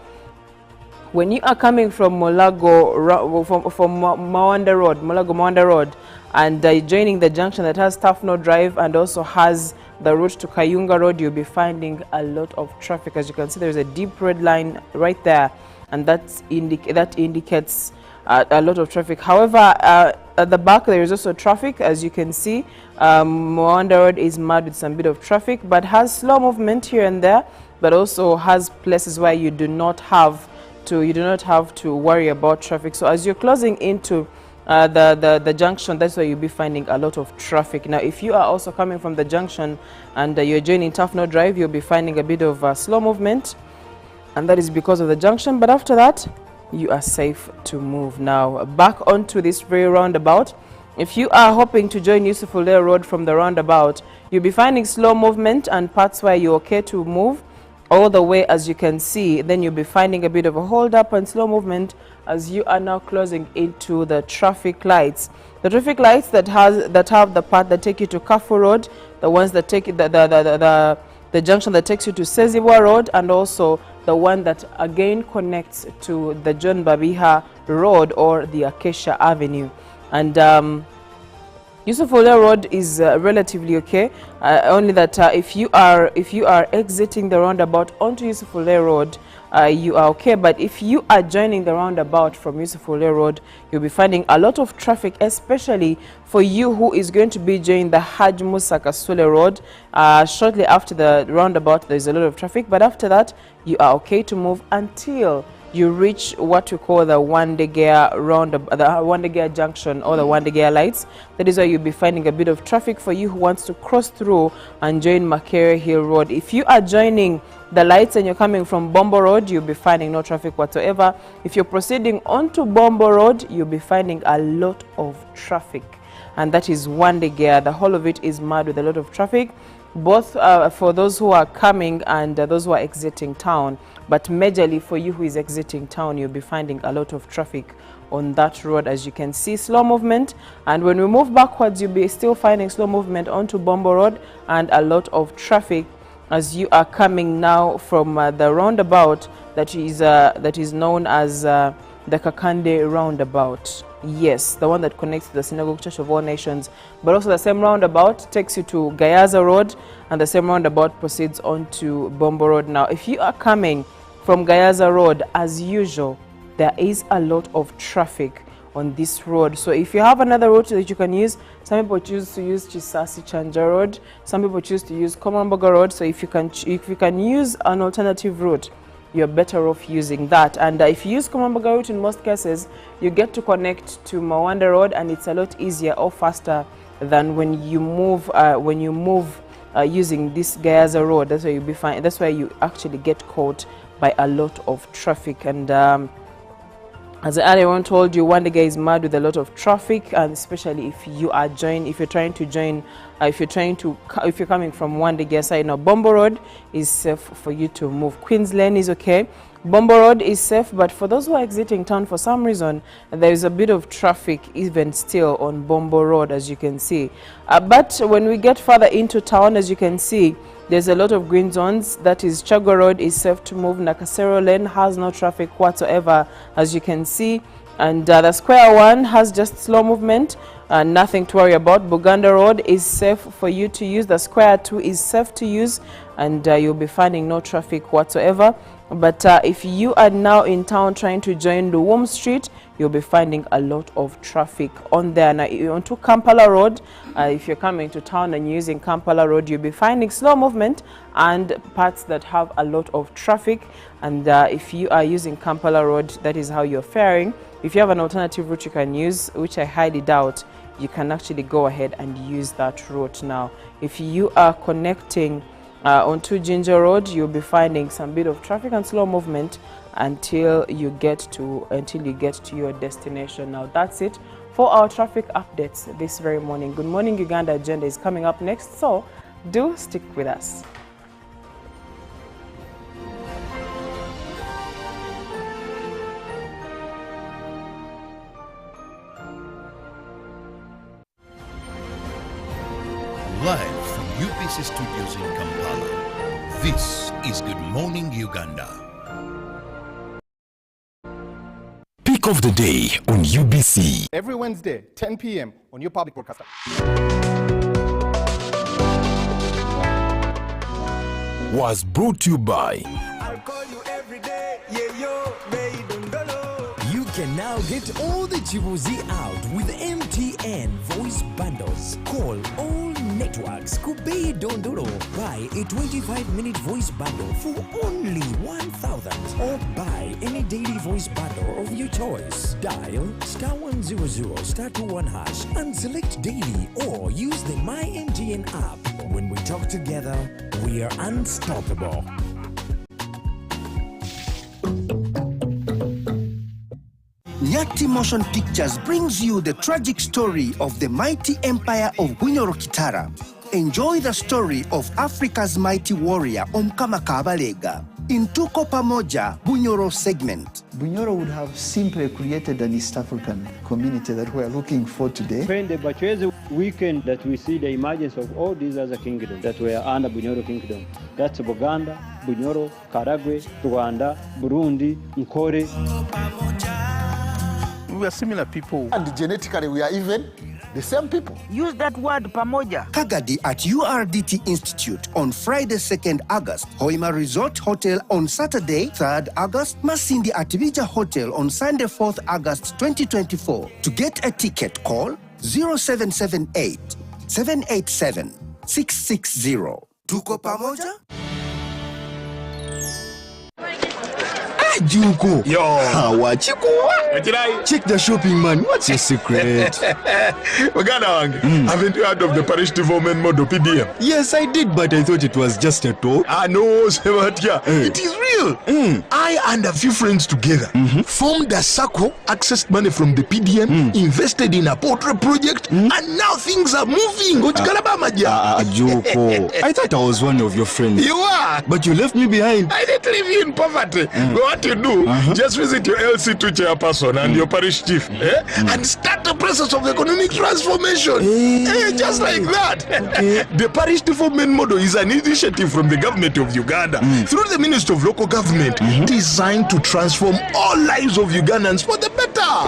when you are coming from Mulago, from Mawanda Road, Mulago Mawanda Road, and joining the junction that has Tafno Drive and also has the route to Kayunga Road, you'll be finding a lot of traffic. As you can see, there's a deep red line right there, and that indicates a lot of traffic. However, at the back there is also traffic. As you can see, Moanda Road is mad with some bit of traffic, but has slow movement here and there, but also has places where you do not have to worry about traffic. So as you're closing into the junction, that's where you'll be finding a lot of traffic. Now, if you are also coming from the junction and you're joining Tafno Drive, you'll be finding a bit of slow movement, and that is because of the junction. But after that, you are safe to move. Now, back onto this very roundabout. If you are hoping to join Yusufuleh Road from the roundabout, you'll be finding slow movement and parts where you're okay to move all the way, as you can see. Then you'll be finding a bit of a hold up and slow movement as you are now closing into the traffic lights. The traffic lights that have the part that take you to Kafu Road, the ones that take the junction that takes you to Sezibwa Road, and also the one that again connects to the John Babiha Road or the Acacia Avenue. And Yusufuleh Road is relatively okay, only that if you are exiting the roundabout onto Yusufuleh Road, you are okay. But if you are joining the roundabout from Yusufuleh Road, you'll be finding a lot of traffic, especially for you who is going to be joining the Haj Musa Kasule Road. Shortly after the roundabout, there's a lot of traffic, but after that, you are okay to move until you reach what we call the Wandegea junction or the Wandegea lights. That is where you'll be finding a bit of traffic for you who wants to cross through and join Makere Hill Road. If you are joining the lights and you're coming from Bombo Road, you'll be finding no traffic whatsoever. If you're proceeding onto Bombo Road, you'll be finding a lot of traffic. And that is Wandegea. The whole of it is mad with a lot of traffic, both for those who are coming and those who are exiting town. But majorly for you who is exiting town, you'll be finding a lot of traffic on that road. As you can see, slow movement. And when we move backwards, you'll be still finding slow movement onto Bombo Road and a lot of traffic as you are coming now from the roundabout that is known as the Kakande roundabout. Yes, the one that connects to the Synagogue Church of All Nations. But also the same roundabout takes you to Gayaza Road, and the same roundabout proceeds on to Bombo Road. Now, if you are coming from Gayaza Road, as usual, there is a lot of traffic on this road. So if you have another route that you can use, some people choose to use Chisasi Chanja Road, some people choose to use Komamboga Road. So if you can use an alternative route, you're better off using that. And if you use Komamboga route, in most cases, you get to connect to Mawanda Road, and it's a lot easier or faster than when you move using this Gayaza Road. That's where you'll be fine. That's where you actually get caught by a lot of traffic. And as I earlier told you, Wandegea is mad with a lot of traffic, and especially if you're coming from Wandegea side. Now, Bombo Road is safe for you to move. Queens Lane is okay. Bombo Road is safe, but for those who are exiting town, for some reason, there is a bit of traffic even still on Bombo Road, as you can see. But when we get further into town, as you can see, there's a lot of green zones. That is, Chagwa Road is safe to move. Nakasero Lane has no traffic whatsoever, as you can see. And the Square One has just slow movement, nothing to worry about. Buganda Road is safe for you to use. The Square 2 is safe to use, and you'll be finding no traffic whatsoever. But if you are now in town trying to join Luwum Street, you'll be finding a lot of traffic on there. Now, onto Kampala Road, if you're coming to town and using Kampala Road, you'll be finding slow movement and parts that have a lot of traffic. And if you are using Kampala Road, that is how you're faring. If you have an alternative route you can use, which I highly doubt, you can actually go ahead and use that route. Now, if you are connecting onto Ginger Road, you'll be finding some bit of traffic and slow movement until you get to your destination. Now, that's it for our traffic updates this very morning. Good Morning Uganda agenda is coming up next, so do stick with us. Live from UPC Studios in Kampala, this is Good Morning Uganda. Pick of the day on UBC. Every Wednesday, 10 p.m. on your public broadcaster. was brought to you by You can now get all the Chibuzi out with MTN voice bundles. Call all networks. Kubei Dondoro. Buy a 25-minute voice bundle for only 1,000. Or buy any daily voice bundle of your choice. Dial *100 *21 hash and select daily or use the My MTN app. When we talk together, we are unstoppable. Nyati Motion Pictures brings you the tragic story of the mighty empire of Bunyoro Kitara. Enjoy the story of Africa's mighty warrior Omkama Kabalega in Tuko Pamoja Bunyoro segment. Bunyoro would have simply created an East African community that we are looking for today. When the Bachweze weekend that we see the emergence of all these other kingdoms that were under Bunyoro kingdom. That's Buganda, Bunyoro, Karagwe, Rwanda, Burundi, Nkore. We are similar people. And genetically, we are even the same people. Use that word, pamoja. Kagadi at URDT Institute on Friday, 2nd August. Hoima Resort Hotel on Saturday, 3rd August. Masindi at Vija Hotel on Sunday, 4th August 2024. To get a ticket, call 0778 787 660. Tuko pamoja? Juko. Yo. Hawachikuwa. Check the shopping, man. What's your secret? Uganda wange, haven't you heard of the parish development model PDM? Yes, I did, but I thought it was just a talk. No, Sebatia. It is real. I and a few friends together formed a circle, accessed money from the PDM, invested in a poultry project, and now things are moving. Juko. I thought I was one of your friends. You are. But you left me behind. I didn't leave you in poverty. What you do, just visit your LC2 chairperson and your parish chief and start the process of economic transformation. Just like that. The parish development model is an initiative from the government of Uganda through the Ministry of Local Government designed to transform all lives of Ugandans for the better.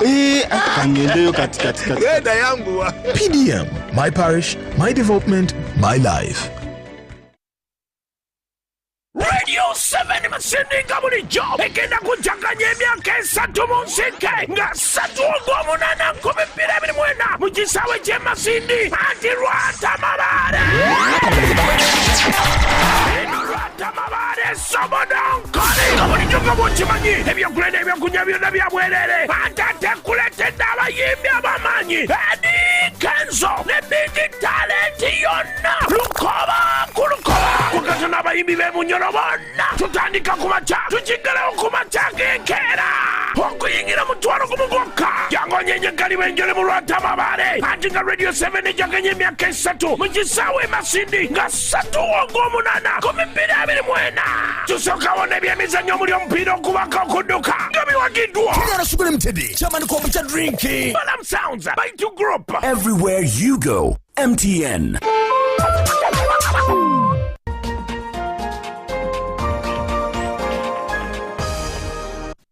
PDM, my parish, my development, my life. Radio 7 masindinga bulijjo egenda kujakanya emyaka esatu mu nsike nga 3.8 mu kisaawe ky'e Masindi anti Lwatamabaale Sobodonkole nga bulijjo nga bw'okimanyi ebyokulya n'ebyokunywa byonna bya bwerere anti ate kuleetedde abayimbi ab'amaanyi Eddie Kenzo ne Big Talent yonna lukoba ku lukoba kwekata n'abayimbi b'e Bunyoro bonna tutandika ku makya tukigalewo ku makya g'enkeera okuyingira mu twalo gumu gwokka jangu onyenyegali b'enjole mu Lwatamabaale anti nga Radio 7 ejaganya emyaka esatu mu kisaawe e Masindi nga 3.8 tusookawo n'ebyemizannyo omuli omupiira okubaka okudduka nga biwagiddwa Sugar Limited, Chairman Corporate Drinking. Balam Sounds, Baitu Group. Everywhere you go, MTN.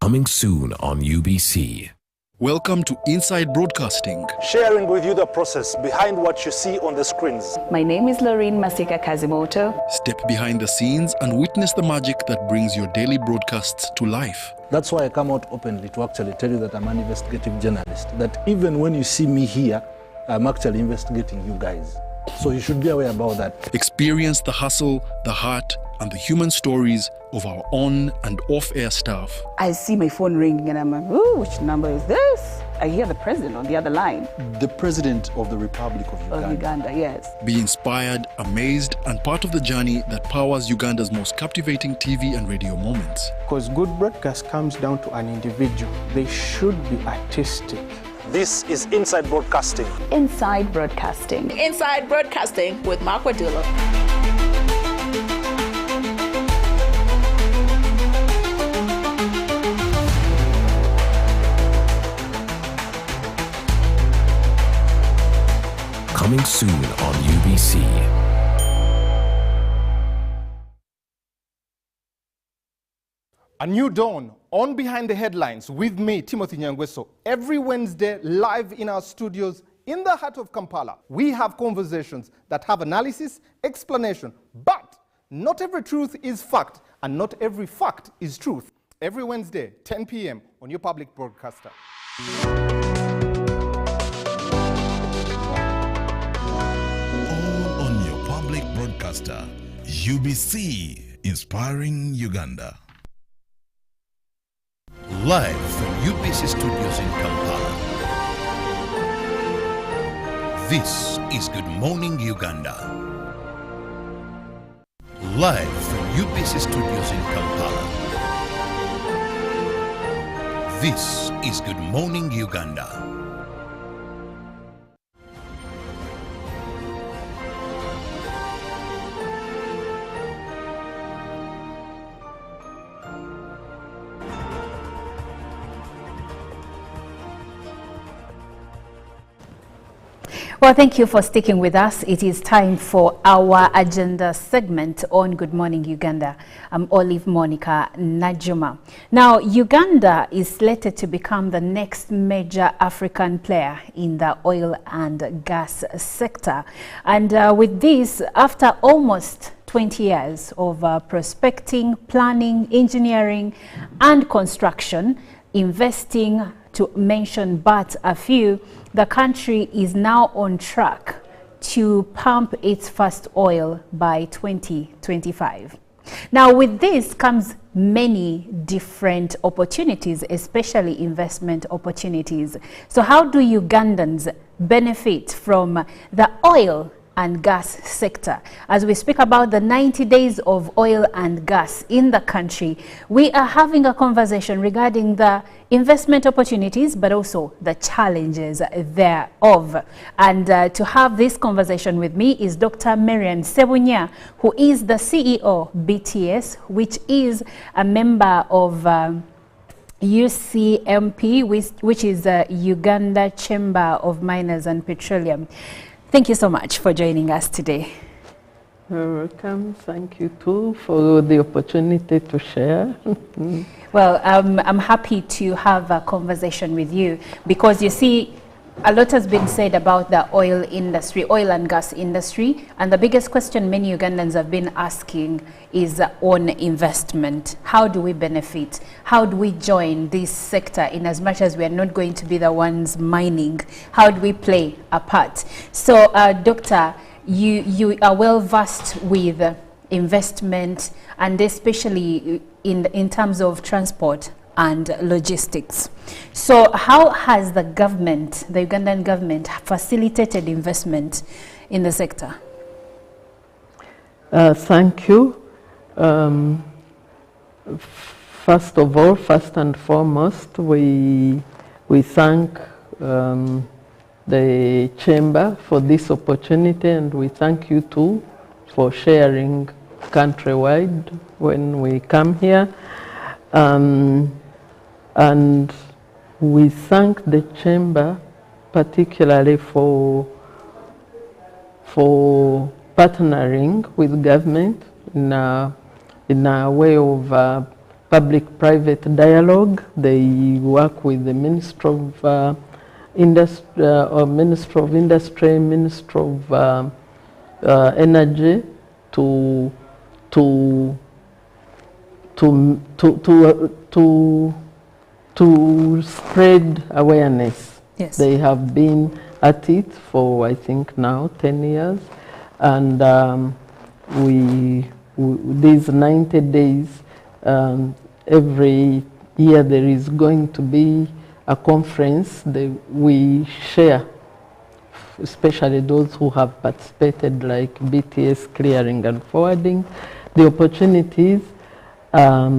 Coming soon on UBC. Welcome to Inside Broadcasting. Sharing with you the process behind what you see on the screens. My name is Lorene Masika Kazimoto. Step behind the scenes and witness the magic that brings your daily broadcasts to life. That's why I come out openly to actually tell you that I'm an investigative journalist. That even when you see me here, I'm actually investigating you guys. So you should be aware about that. Experience the hustle, the heart, and the human stories of our on and off-air staff. I see my phone ringing and I'm like, ooh, which number is this? I hear the president on the other line. The President of the Republic of Uganda. Of Uganda, yes. Be inspired, amazed, and part of the journey that powers Uganda's most captivating TV and radio moments. Because good broadcast comes down to an individual. They should be artistic. This is Inside Broadcasting. Inside Broadcasting. Inside Broadcasting with Mark Wadula. Coming soon on UBC. A new dawn on Behind the Headlines with me, Timothy Nyangweso. Every Wednesday, live in our studios in the heart of Kampala. We have conversations that have analysis, explanation, but Not every truth is fact, and not every fact is truth. Every Wednesday, 10 p.m. on your public broadcaster. All on your public broadcaster, UBC, inspiring Uganda. Live from UBC Studios in Kampala. This is Good Morning Uganda. Live from UBC Studios in Kampala. This is Good Morning Uganda. Well, thank you for sticking with us. It is time for our agenda segment on Good Morning Uganda. I'm Olive Monica Najuma. Now, Uganda is slated to become the next major African player in the oil and gas sector. And with this, after almost 20 years of prospecting, planning, engineering, and construction, investing, to mention but a few, the country is now on track to pump its first oil by 2025. Now, with this comes many different opportunities, especially investment opportunities. So how do Ugandans benefit from the oil and gas sector? As we speak about the 90 days of oil and gas in the country, we are having a conversation regarding the investment opportunities, but also the challenges thereof. And to have this conversation with me is Dr. Marian Sebunya, who is the CEO BTS, which is a member of UCMP, which is the Uganda Chamber of Miners and Petroleum. Thank you so much for joining us today. You're welcome. Thank you too for the opportunity to share. Well, I'm happy to have a conversation with you because you see, a lot has been said about the oil industry, oil and gas industry, and the biggest question many Ugandans have been asking is on investment. How do we benefit? How do we join this sector in as much as we are not going to be the ones mining? How do we play a part? So, Doctor, you are well versed with investment and especially in terms of transport and logistics. So how has the government, the Ugandan government, facilitated investment in the sector? Thank you. First of all, first and foremost, we thank the Chamber for this opportunity, and we thank you too for sharing countrywide when we come here. And we thank the Chamber particularly for partnering with government in a way of public-private dialogue. They work with the Minister of Industry, Minister of Energy to spread awareness. Yes. They have been at it for, I think, now 10 years. And these 90 days, every year there is going to be a conference that we share, especially those who have participated, like BTS clearing and forwarding. The opportunities are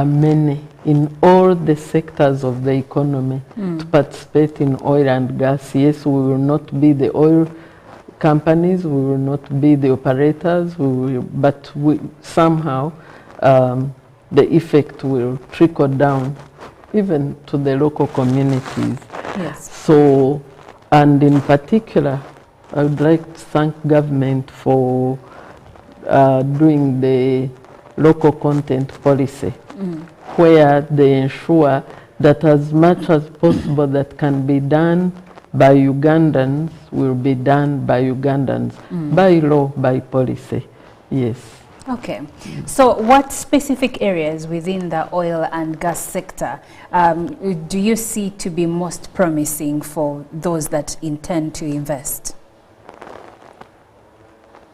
many in all the sectors of the economy to participate in oil and gas. Yes, we will not be the oil companies, we will not be the operators, but somehow the effect will trickle down even to the local communities. Yes. So, and in particular, I would like to thank government for doing the local content policy, where they ensure that as much as possible that can be done by Ugandans will be done by Ugandans, by law, by policy. Yes. Okay, so what specific areas within the oil and gas sector do you see to be most promising for those that intend to invest?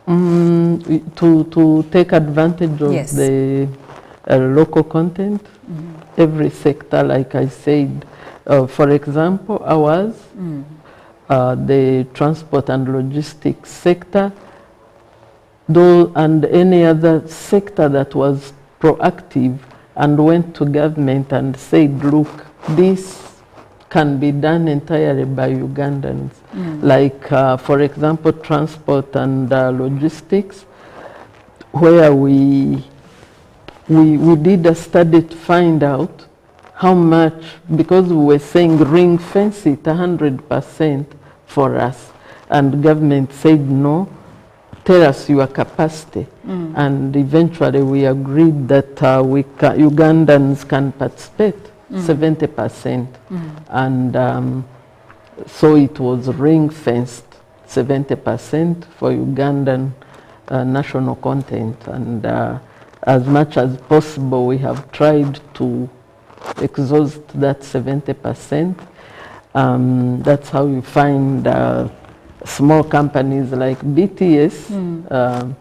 To take advantage of Yes. the local content, every sector, like I said, for example, ours, the transport and logistics sector, and any other sector that was proactive and went to government and said, look, this can be done entirely by Ugandans. Like, for example, transport and logistics, where we did a study to find out how much, because we were saying ring fence it 100% for us, and government said no, tell us your capacity. And eventually we agreed that Ugandans can participate 70%. And so it was ring fenced 70% for Ugandan national content. And as much as possible, we have tried to exhaust that 70%. That's how you find small companies like BTS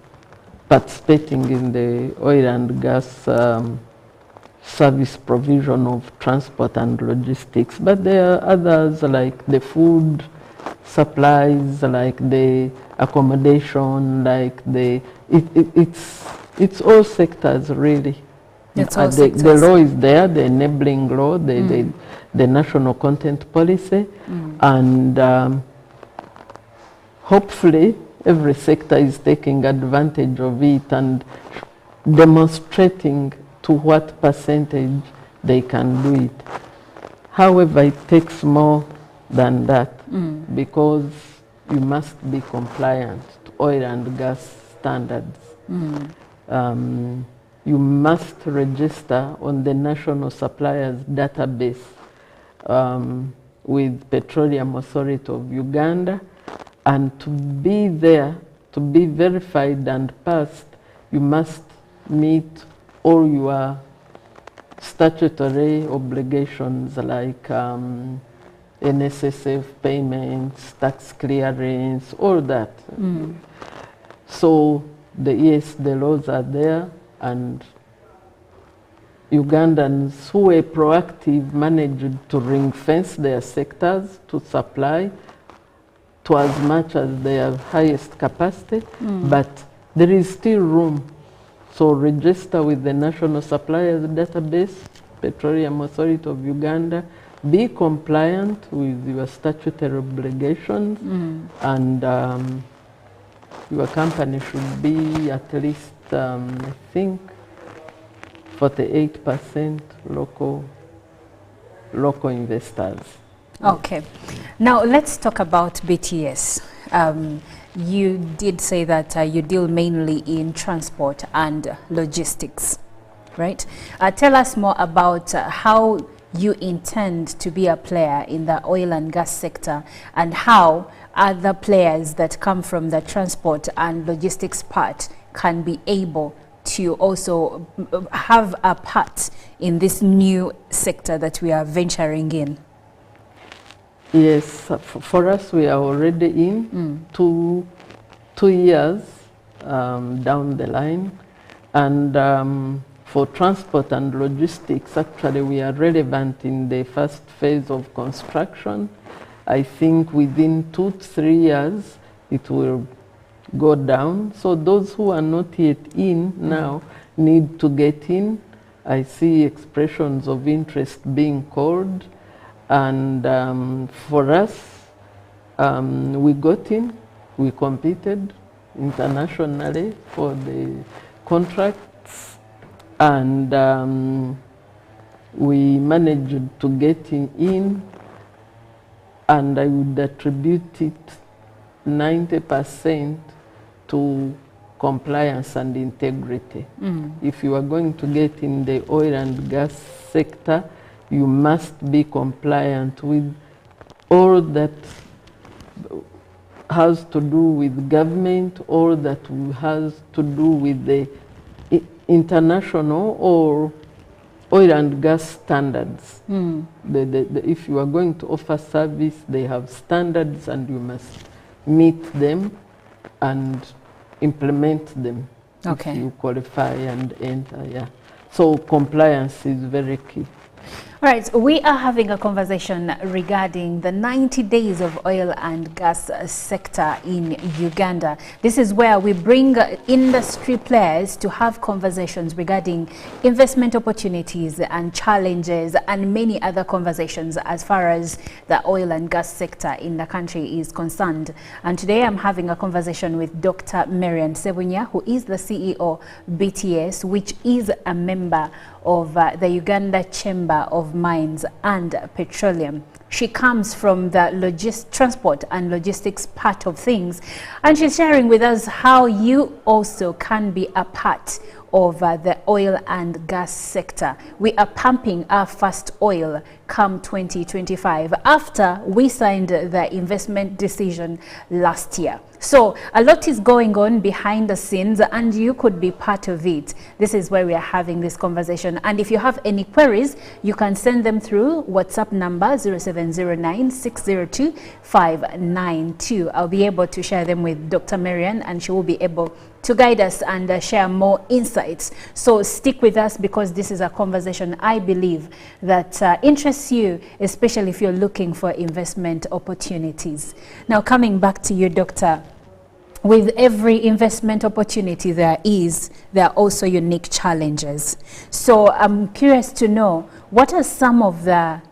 participating in the oil and gas service provision of transport and logistics. But there are others like the food supplies, like the accommodation, like it's all sectors really. It's all The sectors. law is there, the enabling law, the national content policy, and hopefully every sector is taking advantage of it and demonstrating to what percentage they can do it. However, it takes more than that because you must be compliant to oil and gas standards. You must register on the National Suppliers Database with Petroleum Authority of Uganda, and to be there, to be verified and passed, you must meet all your statutory obligations like NSSF payments, tax clearance, all that. So yes, the laws are there, and Ugandans who were proactive managed to ring fence their sectors to supply to as much as their highest capacity, but there is still room. So register with the National Suppliers Database, Petroleum Authority of Uganda, be compliant with your statutory obligations, and your company should be at least, I think, 48% local investors. Okay. Now let's talk about BTS. You did say that you deal mainly in transport and logistics, right? Tell us more about how you intend to be a player in the oil and gas sector, and how other players that come from the transport and logistics part can be able to also have a part in this new sector that we are venturing in. Yes, for us we are already in 2 years down the line, and for transport and logistics, actually we are relevant in the first phase of construction. I think within 2 to 3 years it will go down. So those who are not yet in now need to get in. I see expressions of interest being called, and for us, we got in, we competed internationally for the contracts, and we managed to get in, and I would attribute it 90% to compliance and integrity. If you are going to get in the oil and gas sector, you must be compliant with all that has to do with government, all that has to do with the international or oil and gas standards. If you are going to offer service, they have standards and you must meet them and implement them if you qualify and enter. Yeah. So compliance is very key. All right, we are having a conversation regarding the 90 days of oil and gas sector in Uganda. This is where we bring industry players to have conversations regarding investment opportunities and challenges and many other conversations as far as the oil and gas sector in the country is concerned. And today I'm having a conversation with Dr. Marian Sebunya, who is the CEO BTS, which is a member of the Uganda Chamber of Mines and Petroleum. She comes from the transport and logistics part of things, and she's sharing with us how you also can be a part of the oil and gas sector. We are pumping our first oil come 2025 after we signed the investment decision last year. So a lot is going on behind the scenes and you could be part of it. This is why we are having this conversation. And if you have any queries, you can send them through WhatsApp number 0709-602-592. I'll be able to share them with Dr. Marian and she will be able to guide us and share more insights. So stick with us because this is a conversation I believe that interests you, especially if you're looking for investment opportunities. Now coming back to you, Doctor, with every investment opportunity there are also unique challenges. So I'm curious to know, what are some of the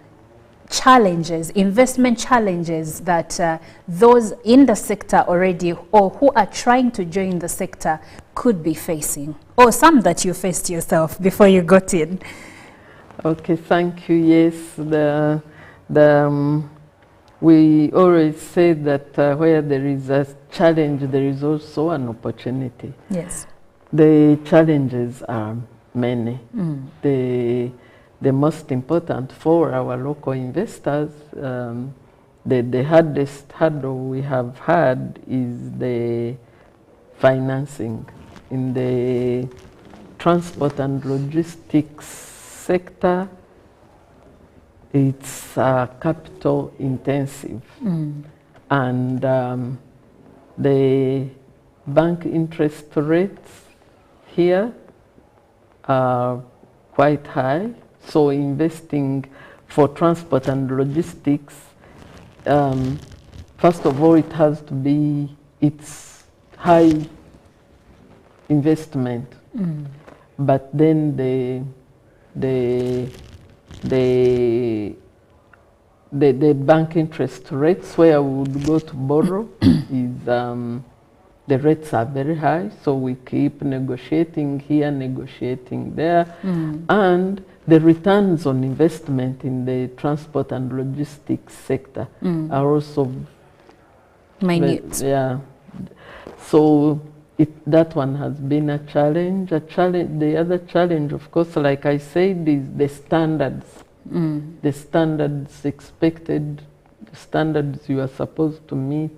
challenges, investment challenges that those in the sector already or who are trying to join the sector could be facing, or some that you faced yourself before you got in? Okay, thank you. Yes, we always say that where there is a challenge, there is also an opportunity. Yes. The challenges are many. The most important for our local investors, the hardest hurdle we have had is the financing. In the transport and logistics sector, it's capital intensive. And the bank interest rates here are quite high. So investing for transport and logistics, first of all, it has to be, it's high investment. But then the bank interest rates where we would go to borrow is the rates are very high, so we keep negotiating here, negotiating there, and the returns on investment in the transport and logistics sector are also minute. Yeah, so that one has been a challenge. The other challenge, of course, like I said, is the standards. The standards expected, the standards you are supposed to meet.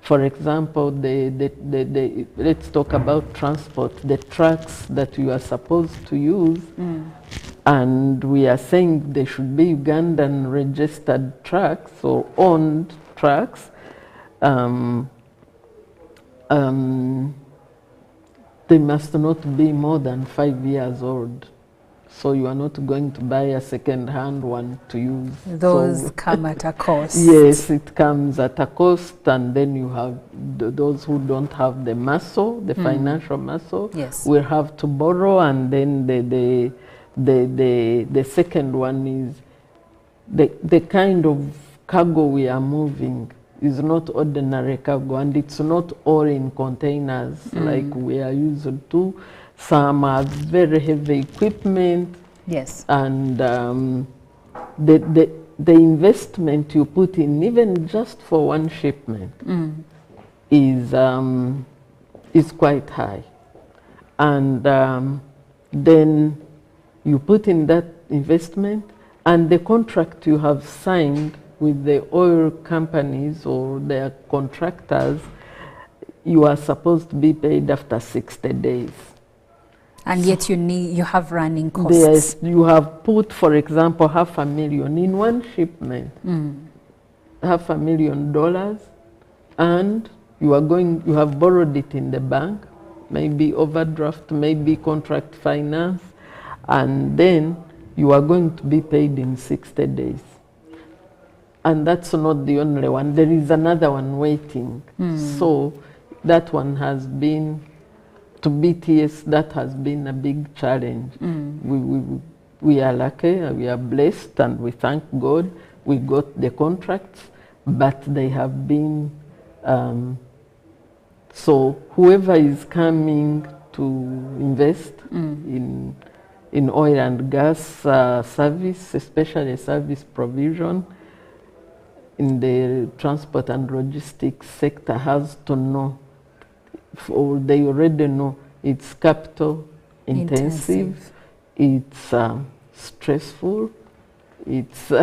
For example, let's talk about transport, the trucks that you are supposed to use, and we are saying they should be Ugandan registered trucks or owned trucks. They must not be more than 5 years old. So you are not going to buy a second-hand one to use. Those come at a cost. Yes, it comes at a cost, and then you have those who don't have the muscle, the financial muscle, will have to borrow, and then the second one is the kind of cargo we are moving is not ordinary cargo, and it's not all in containers like we are used to. Some are very heavy equipment. Yes. And the investment you put in, even just for one shipment, is quite high. And then you put in that investment, and the contract you have signed with the oil companies or their contractors, you are supposed to be paid after 60 days. And yet you have running costs. Yes, you have put, for example, $500,000 in one shipment, $500,000, and you have borrowed it in the bank, maybe overdraft, maybe contract finance, and then you are going to be paid in 60 days. And that's not the only one. There is another one waiting. So that one has been, to BTS, that has been a big challenge. We are lucky, we are blessed, and we thank God we got the contracts, but they have been, so whoever is coming to invest in oil and gas service, especially service provision, in the transport and logistics sector has to know, or they already know, it's capital intensive. It's stressful, it's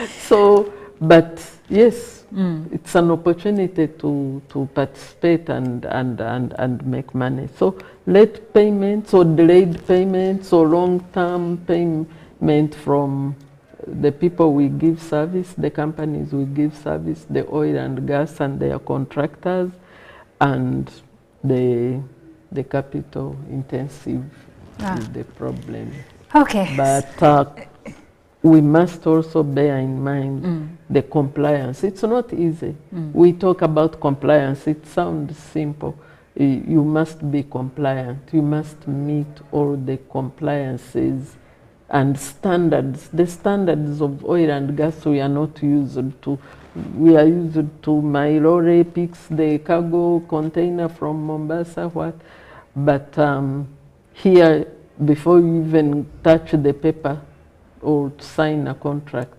so, but yes, it's an opportunity to participate and make money. So late payments or delayed payments or long-term payment from the people we give service, the companies we give service, the oil and gas and their contractors, and the capital intensive is the problem. Okay. But we must also bear in mind the compliance. It's not easy. We talk about compliance. It sounds simple. You must be compliant. You must meet all the compliances and standards. The standards of oil and gas we are not used to. We are used to Mailore picks the cargo container from Mombasa, but here, before you even touch the paper or to sign a contract,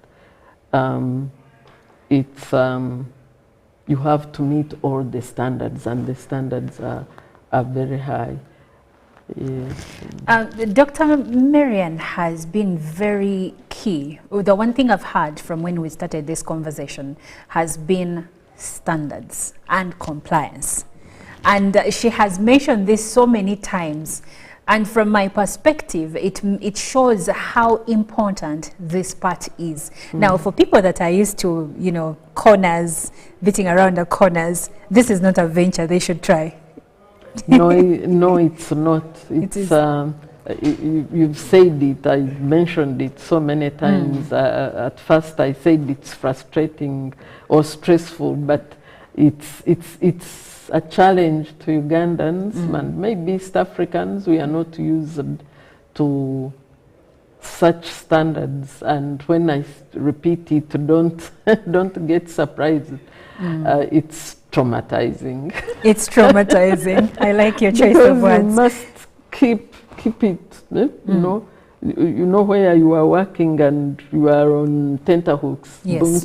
it's you have to meet all the standards, and the standards are very high. Yes. Dr. Marian has been very key. The one thing I've heard from when we started this conversation has been standards and compliance. And she has mentioned this so many times. And from my perspective, it shows how important this part is. Now, for people that are used to, corners, beating around the corners, this is not a venture they should try. No, it's not. It's, you've said it, I mentioned it so many times. At first I said it's frustrating or stressful, but it's a challenge to Ugandans and maybe East Africans. We are not used to such standards, and when I repeat it, don't get surprised. It's traumatizing. It's traumatizing. I like your choice of words. You must keep it. You know where you are working and you are on tenterhooks. Yes.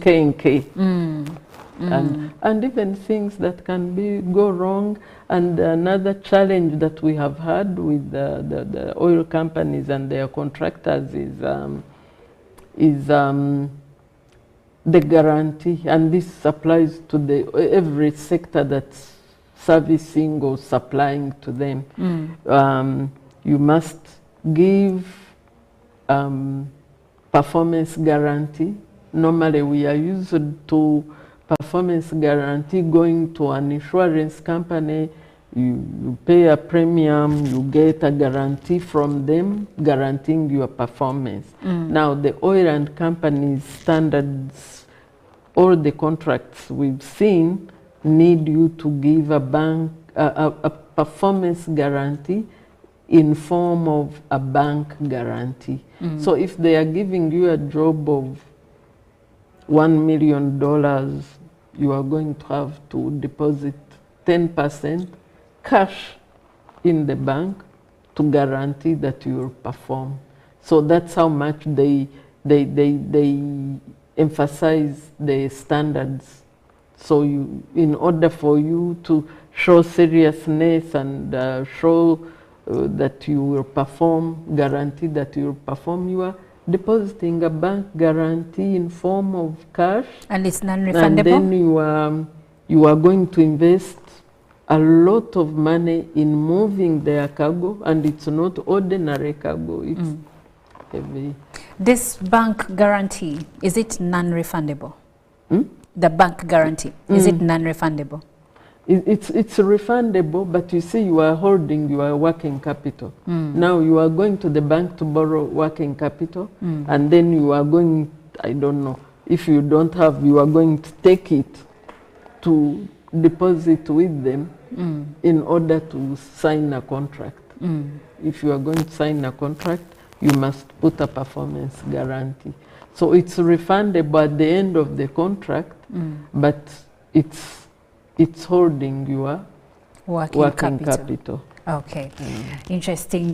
And even things that can go wrong. And another challenge that we have had with the oil companies and their contractors is the guarantee, and this applies to every sector that's servicing or supplying to them. You must give performance guarantee. Normally we are used to performance guarantee going to an insurance company, you pay a premium, you get a guarantee from them guaranteeing your performance. Now the oil and companies standards, all the contracts we've seen need you to give a performance guarantee in form of a bank guarantee. So if they are giving you a job of $1 million, you are going to have to deposit 10% cash in the bank to guarantee that you will perform. So that's how much they emphasize the standards. So in order for you to show seriousness and show that you will perform, guarantee that you will perform, you are depositing a bank guarantee in form of cash. And it's non-refundable? And then you are going to invest a lot of money in moving their cargo, and it's not ordinary cargo, it's heavy. This bank guarantee, is it non-refundable? The bank guarantee, is it non-refundable? It's refundable, but you see, you are holding your working capital. Now you are going to the bank to borrow working capital, and then you are going, I don't know, if you don't have, you are going to take it to deposit with them in order to sign a contract. If you are going to sign a contract, you must put a performance guarantee. So it's refundable at the end of the contract, but it's holding your working capital. Okay, interesting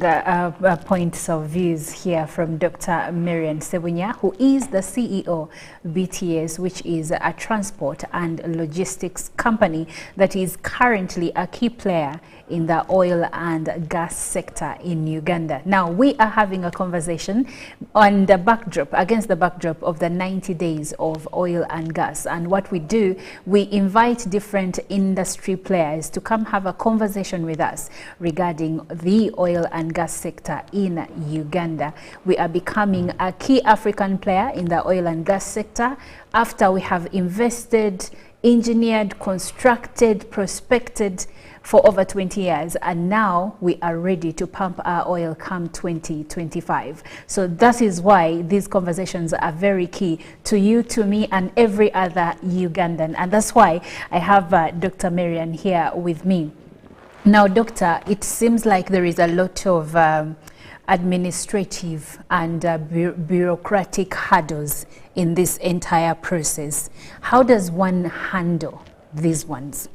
points of views here from Dr. Marian Sebunya, who is the CEO BTS, which is a transport and logistics company that is currently a key player in the oil and gas sector in Uganda. Now, we are having a conversation on the backdrop, against the backdrop of the 90 days of oil and gas. And what we do, we invite different industry players to come have a conversation with us regarding the oil and gas sector in Uganda. We are becoming a key African player in the oil and gas sector after we have invested, engineered, constructed, prospected for over 20 years, and now we are ready to pump our oil come 2025. So that is why these conversations are very key to you, to me, and every other Ugandan. And that's why I have Dr. Marian here with me. Now, Doctor, it seems like there is a lot of administrative and bureaucratic hurdles in this entire process. How does one handle these ones?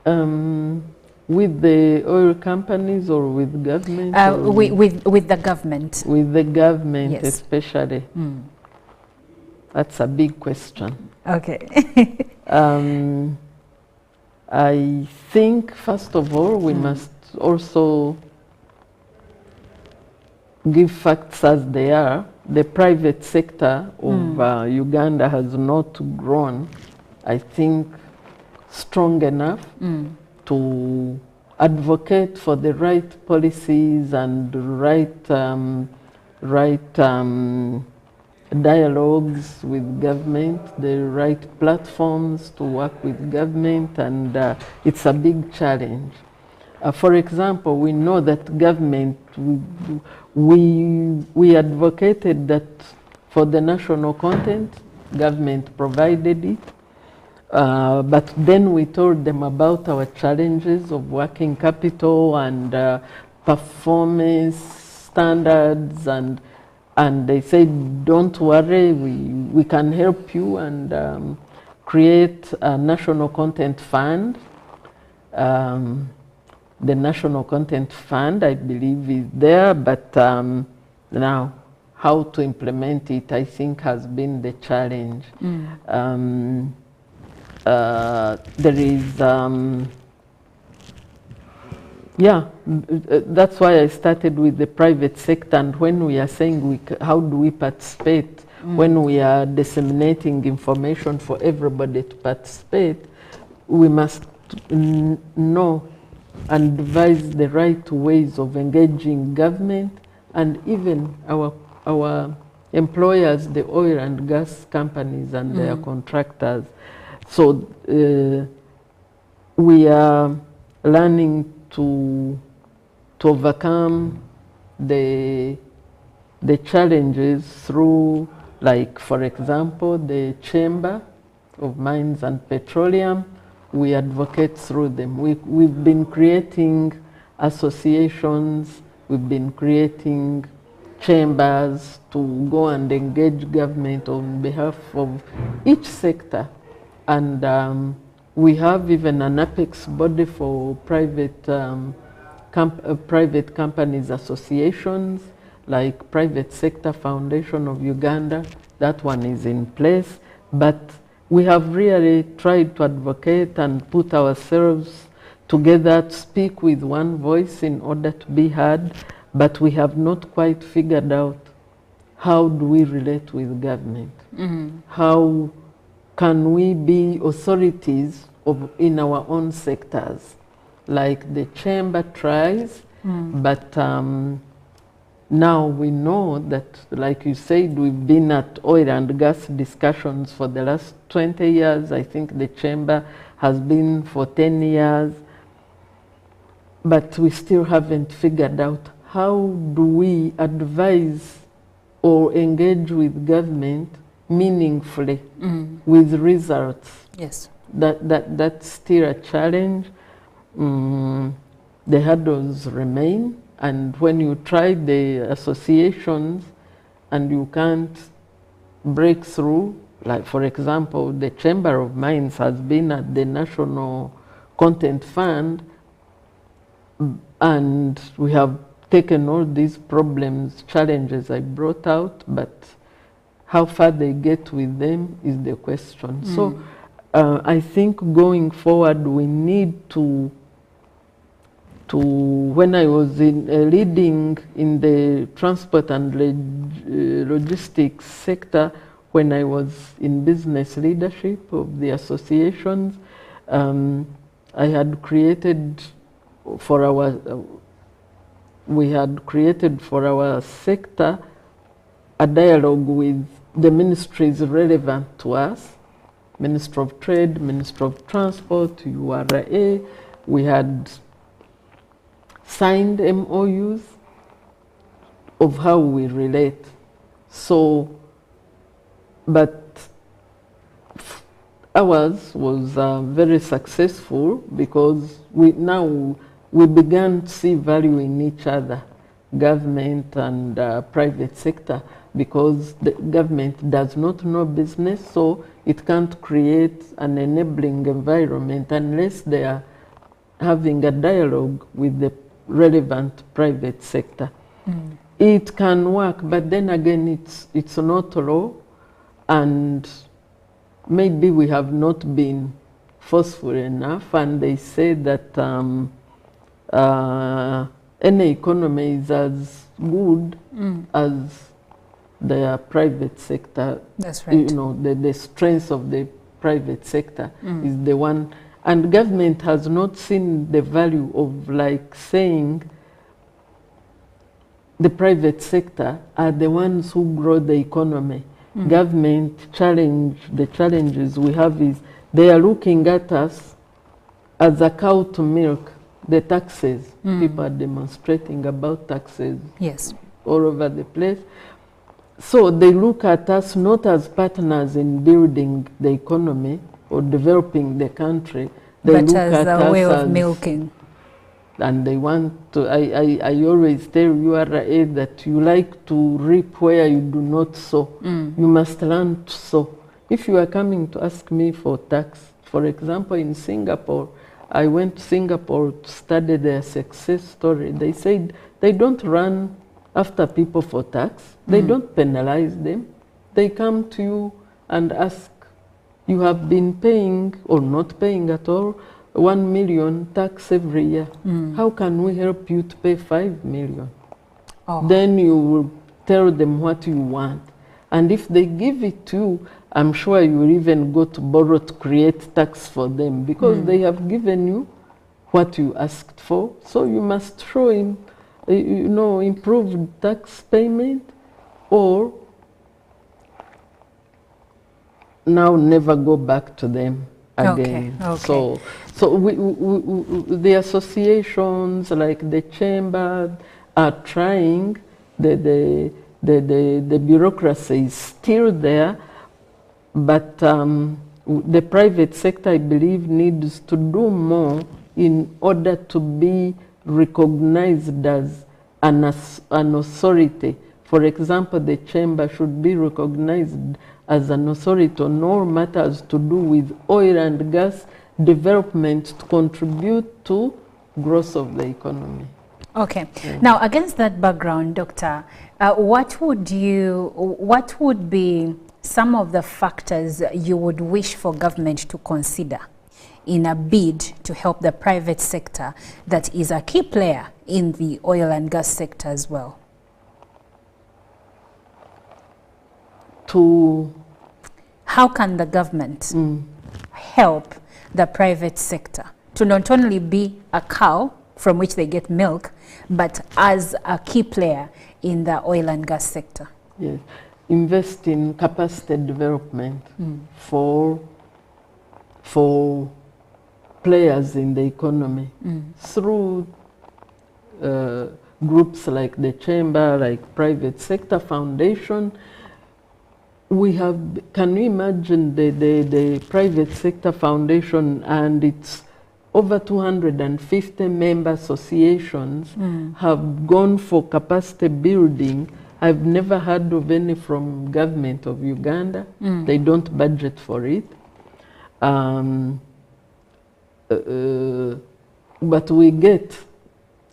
With the oil companies or with government? With the government. With the government, yes. Especially. That's a big question. Okay. I think, first of all, we must also give facts as they are. The private sector of Uganda has not grown, I think, strong enough to advocate for the right policies and right dialogues with government, the right platforms to work with government, and it's a big challenge. For example, we know that government, we advocated that for the national content, government provided it. But then we told them about our challenges of working capital and performance standards, and they said, don't worry, we can help you and create a national content fund. The National Content Fund, I believe, is there, but now how to implement it, I think, has been the challenge. There is, that's why I started with the private sector, and when we are saying how do we participate, when we are disseminating information for everybody to participate, we must know and devise the right ways of engaging government and even our employers, the oil and gas companies and their contractors. So we are learning to overcome the challenges through, like, for example, the Chamber of Mines and Petroleum. We advocate through them. We've been creating associations, we've been creating chambers to go and engage government on behalf of each sector. And we have even an apex body for private companies associations, like Private Sector Foundation of Uganda. That one is in place. But we have really tried to advocate and put ourselves together to speak with one voice in order to be heard, but we have not quite figured out how do we relate with government. How can we be authorities in our own sectors. Like the chamber tries, but now we know that, like you said, we've been at oil and gas discussions for the last 20 years. I think the chamber has been for 10 years. But we still haven't figured out how do we advise or engage with government meaningfully with results. Yes. That's still a challenge. The hurdles remain, and when you try the associations and you can't break through, like for example, the Chamber of Mines has been at the National Content Fund, and we have taken all these problems, challenges I brought out, but how far they get with them is the question. So I think going forward we need to when I was leading in the transport and logistics sector, when I was in business leadership of the associations, I had created for our sector a dialogue with the ministries relevant to us, Minister of Trade, Minister of Transport, URA. We had signed MOUs of how we relate. So, but ours was very successful because we began to see value in each other, government and private sector, because the government does not know business, so it can't create an enabling environment unless they are having a dialogue with the relevant private sector. It can work, but then again it's not law, and maybe we have not been forceful enough, and they say that any economy is as good as the private sector. That's right. You know, the strength of the private sector is the one, and government has not seen the value of, like, saying the private sector are the ones who grow the economy. Government the challenges we have is they are looking at us as a cow to milk. The taxes, people are demonstrating about taxes all over the place. So they look at us not as partners in building the economy or developing the country. They but look as at a us way of as, milking. And they want to, I always tell URA that you like to reap where you do not sow. You must learn to sow. If you are coming to ask me for tax, for example, in Singapore, I went to Singapore to study their success story. They said they don't run after people for tax. They don't penalize them. They come to you and ask, you have been paying or not paying at all 1 million tax every year. How can we help you to pay 5 million? Then you will tell them what you want. And if they give it to you, I'm sure you will even go to borrow to create tax for them, because they have given you what you asked for. So you must show him, you know, improved tax payment, or now never go back to them again. So the associations like the chamber are trying. The bureaucracy is still there, but the private sector, I believe, needs to do more in order to be recognized as an authority. For example, the chamber should be recognized as an authority on all matters to do with oil and gas development to contribute to growth of the economy. Okay. Now, against that background, Doctor, what would be some of the factors you would wish for government to consider in a bid to help the private sector that is a key player in the oil and gas sector as well? How can the government help the private sector to not only be a cow from which they get milk, but as a key player in the oil and gas sector? Yes, invest in capacity development for players in the economy through groups like the Chamber, like Private Sector Foundation. We have, can you imagine the Private Sector Foundation and its over 250 member associations have gone for capacity building. I've never heard of any from government of Uganda. They don't budget for it. But we get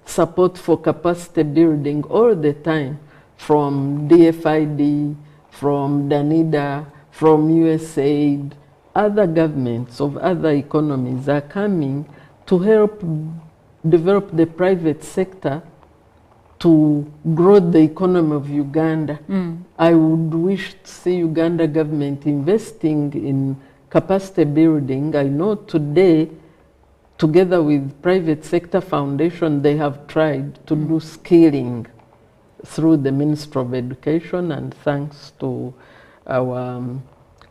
support for capacity building all the time from DFID, from DANIDA, from USAID. Other governments of other economies are coming to help develop the private sector to grow the economy of Uganda. I would wish to see Uganda government investing in capacity building. I know today, together with Private Sector Foundation, they have tried to do skilling through the Ministry of Education, and thanks to our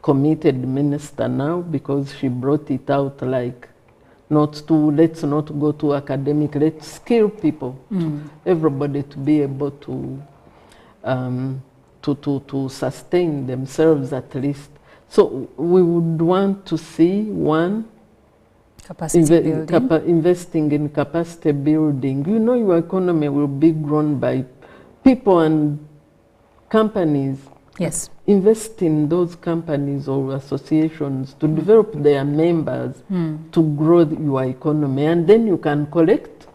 committed minister now, because she brought it out like, let's not go to academic, let's skill people, everybody to be able to sustain themselves at least. So we would want to see one, investing in capacity building. You know, your economy will be grown by people and companies. Yes. Invest in those companies or associations to develop their members to grow your economy, and then you can collect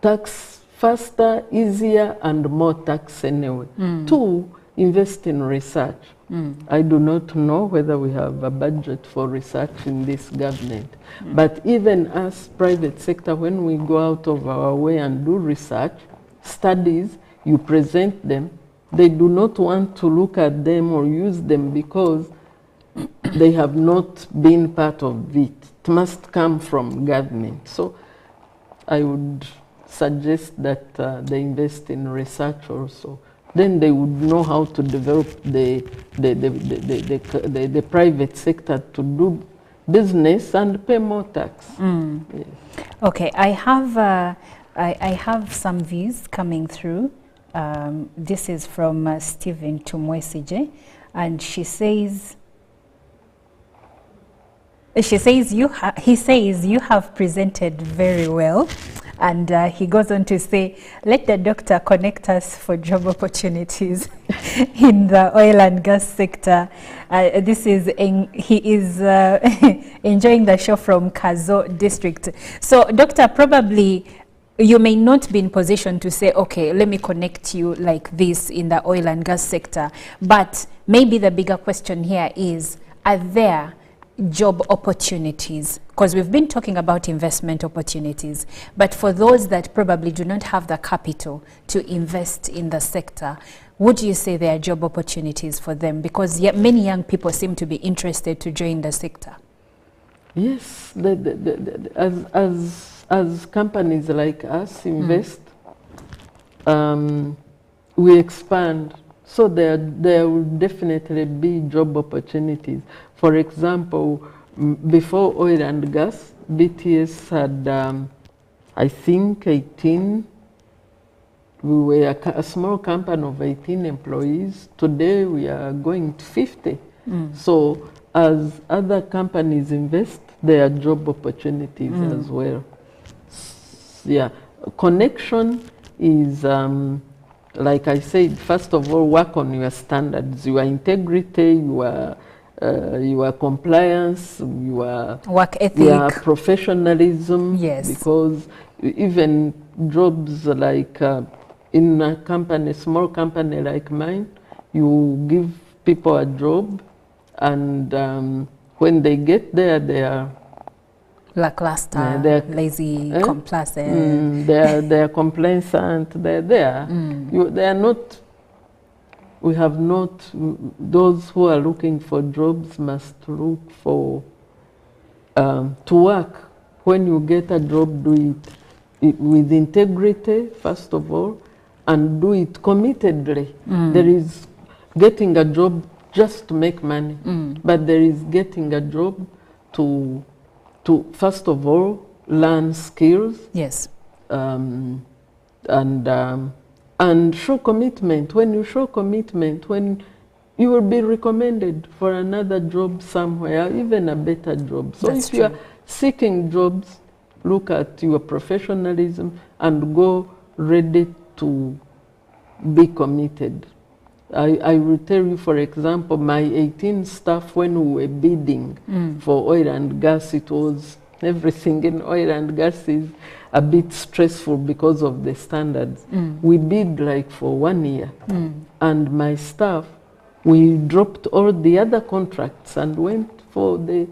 tax faster, easier, and more tax anyway. Two, invest in research. I do not know whether we have a budget for research in this government, but even as private sector, when we go out of our way and do research studies, you present them, they do not want to look at them or use them because they have not been part of it. It must come from government. So I would suggest that they invest in research also. Then they would know how to develop the private sector to do business and pay more tax. Yes. Okay, I have some views coming through. This is from Stephen Tumwesije, and he says you have presented very well, and he goes on to say, let the doctor connect us for job opportunities in the oil and gas sector. He is enjoying the show from Kazo district. So doctor, probably you may not be in position to say, okay, let me connect you like this in the oil and gas sector. But maybe the bigger question here is, are there job opportunities? Because we've been talking about investment opportunities, but for those that probably do not have the capital to invest in the sector, would you say there are job opportunities for them? Because many young people seem to be interested to join the sector. Yes, as companies like us invest, we expand, so there will definitely be job opportunities. For example, before oil and gas, BTS had, I think, 18. We were a small company of 18 employees. Today we are going to 50. So as other companies invest, there are job opportunities as well. Yeah, connection is, like I said, first of all, work on your standards, your integrity, your compliance, your work ethic, your professionalism. Yes. Because even jobs like in a company, small company like mine, you give people a job, and when they get there, they are lackluster, lazy, complacent. They are complacent. They're there. They are not. We have not. Those who are looking for jobs must look for to work, when you get a job, do it with integrity, first of all, and do it committedly. There is getting a job just to make money, but there is getting a job to first of all, learn skills. Yes. And show commitment. When you show commitment, when you will be recommended for another job somewhere, even a better job. So That's if you are seeking jobs, look at your professionalism and go ready to be committed. I will tell you, for example, my 18 staff, when we were bidding for oil and gas, it was everything in oil and gas is a bit stressful because of the standards. We bid like for 1 year, and my staff, we dropped all the other contracts and went for the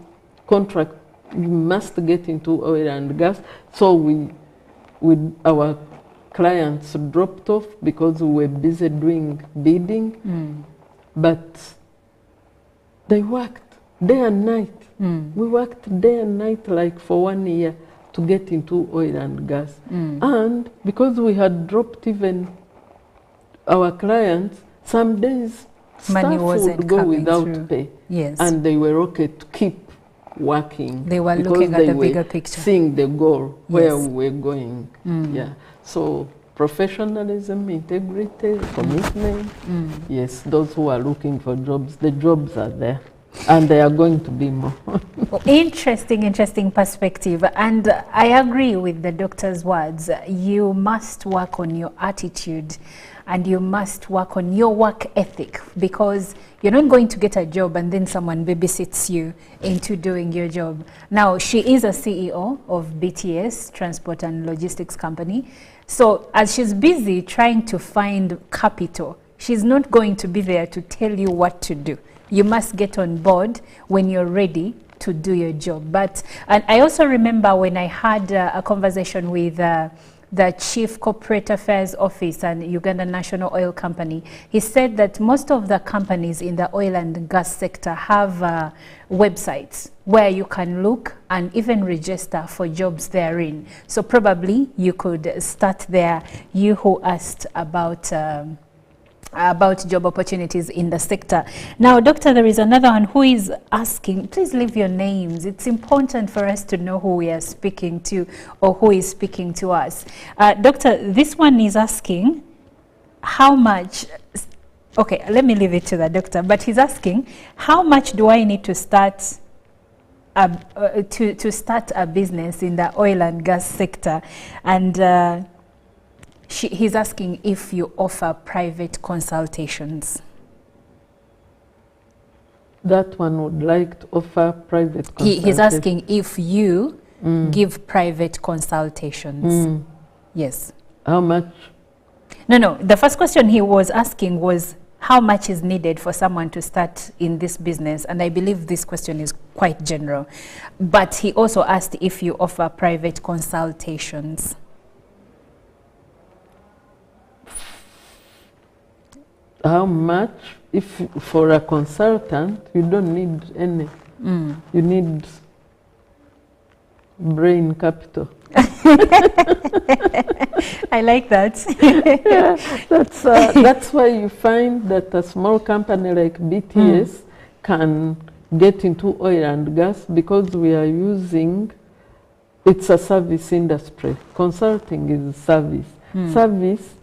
contract. You must get into oil and gas. So our clients dropped off because we were busy doing bidding, but they worked day and night. We worked day and night like for 1 year to get into oil and gas. And because we had dropped even our clients, some days Money staff wasn't would go coming without through. pay. Yes. And they were okay to keep working. They were because looking at they the were bigger picture. seeing the goal, where Yes. we were going. Yeah. So professionalism, integrity, commitment. Yes, those who are looking for jobs, the jobs are there. And they are going to be more. Interesting perspective. And I agree with the doctor's words. You must work on your attitude and you must work on your work ethic, because you're not going to get a job and then someone babysits you into doing your job. Now, she is a CEO of BTS, Transport and Logistics Company. So as she's busy trying to find capital, she's not going to be there to tell you what to do. You must get on board when you're ready to do your job. And I also remember when I had a conversation with the Chief Corporate Affairs Office and Uganda National Oil Company, he said that most of the companies in the oil and gas sector have websites where you can look and even register for jobs therein. So probably you could start there, you who asked about job opportunities in the sector. Now, Doctor, there is another one who is asking, please leave your names. It's important for us to know who we are speaking to or who is speaking to us. Doctor, this one is asking how much, okay, let me leave it to the doctor, but he's asking, how much do I need to start to start a business in the oil and gas sector? And he's asking if you offer private consultations. That one would like to offer private consultations. He's asking if you give private consultations. Yes. How much? No. The first question he was asking was how much is needed for someone to start in this business? And I believe this question is quite general. But he also asked if you offer private consultations. How much? If for a consultant, you don't need any. You need brain capital. I like that. Yeah, that's why you find that a small company like BTS can get into oil and gas, because we are using, it's a service industry. Consulting is service. Service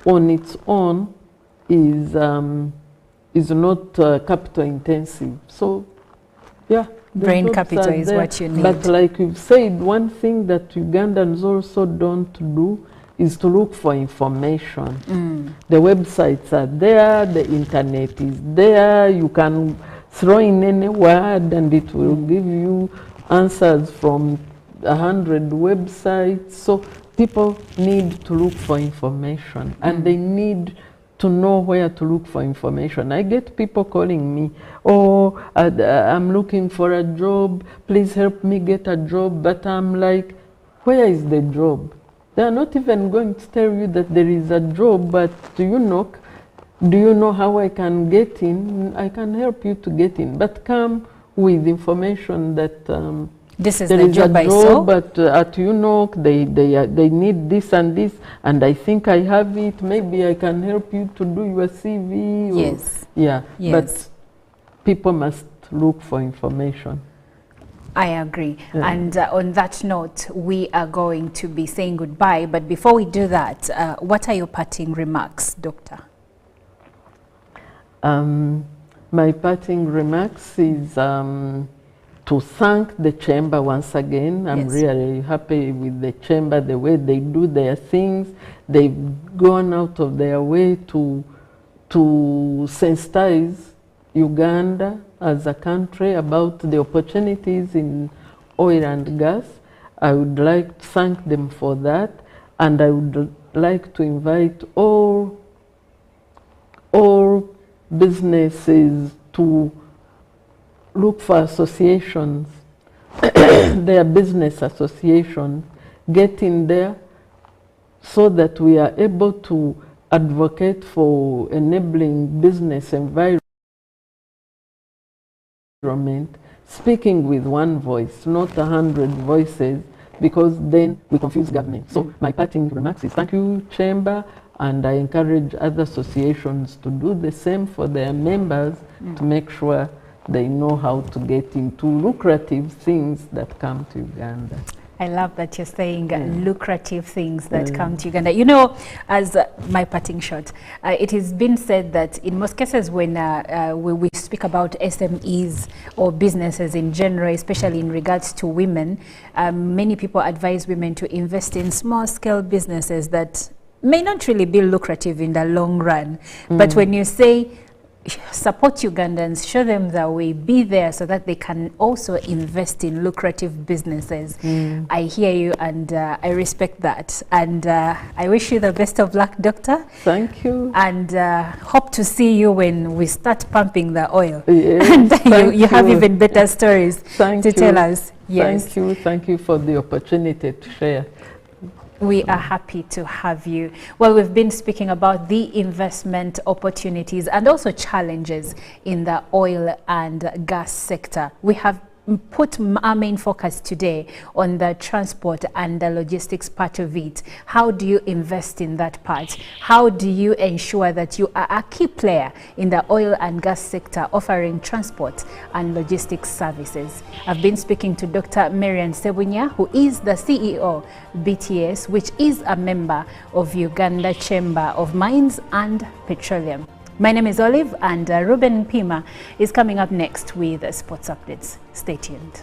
on its own is not capital intensive. So, yeah. Brain capital is what you need. But like you've said, one thing that Ugandans also don't do is to look for information. The websites are there, the internet is there, you can throw in any word and it will give you answers from 100 websites. So people need to look for information and they need to know where to look for information. I get people calling me, oh, I'm looking for a job, please help me get a job, but I'm like, where is the job? They are not even going to tell you that there is a job, but do you know how I can get in? I can help you to get in, but come with information that This is there the is job a I saw. job, but at UNOC they need this and this, and I think I have it. Maybe I can help you to do your CV. Yes. Yeah. Yes. But people must look for information. I agree. Yeah. And on that note, we are going to be saying goodbye. But before we do that, what are your parting remarks, Doctor? My parting remarks is to thank the chamber once again. I'm really happy with the chamber, the way they do their things. They've gone out of their way to sensitize Uganda as a country about the opportunities in oil and gas. I would like to thank them for that, and I would like to invite all businesses to look for associations, their business associations, get in there so that we are able to advocate for enabling business environment, speaking with one voice, not 100 voices, because then we confuse government. So my parting remarks is thank you, Chamber, and I encourage other associations to do the same for their members to make sure they know how to get into lucrative things that come to Uganda. I love that you're saying lucrative things that come to Uganda. You know, as my parting shot, it has been said that in most cases when we speak about SMEs or businesses in general, especially in regards to women, many people advise women to invest in small-scale businesses that may not really be lucrative in the long run. But when you say support Ugandans, show them the way, be there so that they can also invest in lucrative businesses. I hear you, and I respect that. And I wish you the best of luck, Doctor. Thank you. And hope to see you when we start pumping the oil. Yes, and you have even better stories to tell us. Yes. Thank you for the opportunity to share. We are happy to have you. Well, we've been speaking about the investment opportunities and also challenges in the oil and gas sector. We have put our main focus today on the transport and the logistics part of it. How do you invest in that part? How do you ensure that you are a key player in the oil and gas sector offering transport and logistics services? I've been speaking to Dr. Marian Sebunya, who is the CEO BTS, which is a member of Uganda Chamber of Mines and Petroleum. My name is Olive, and Ruben Pima is coming up next with sports updates. Stay tuned.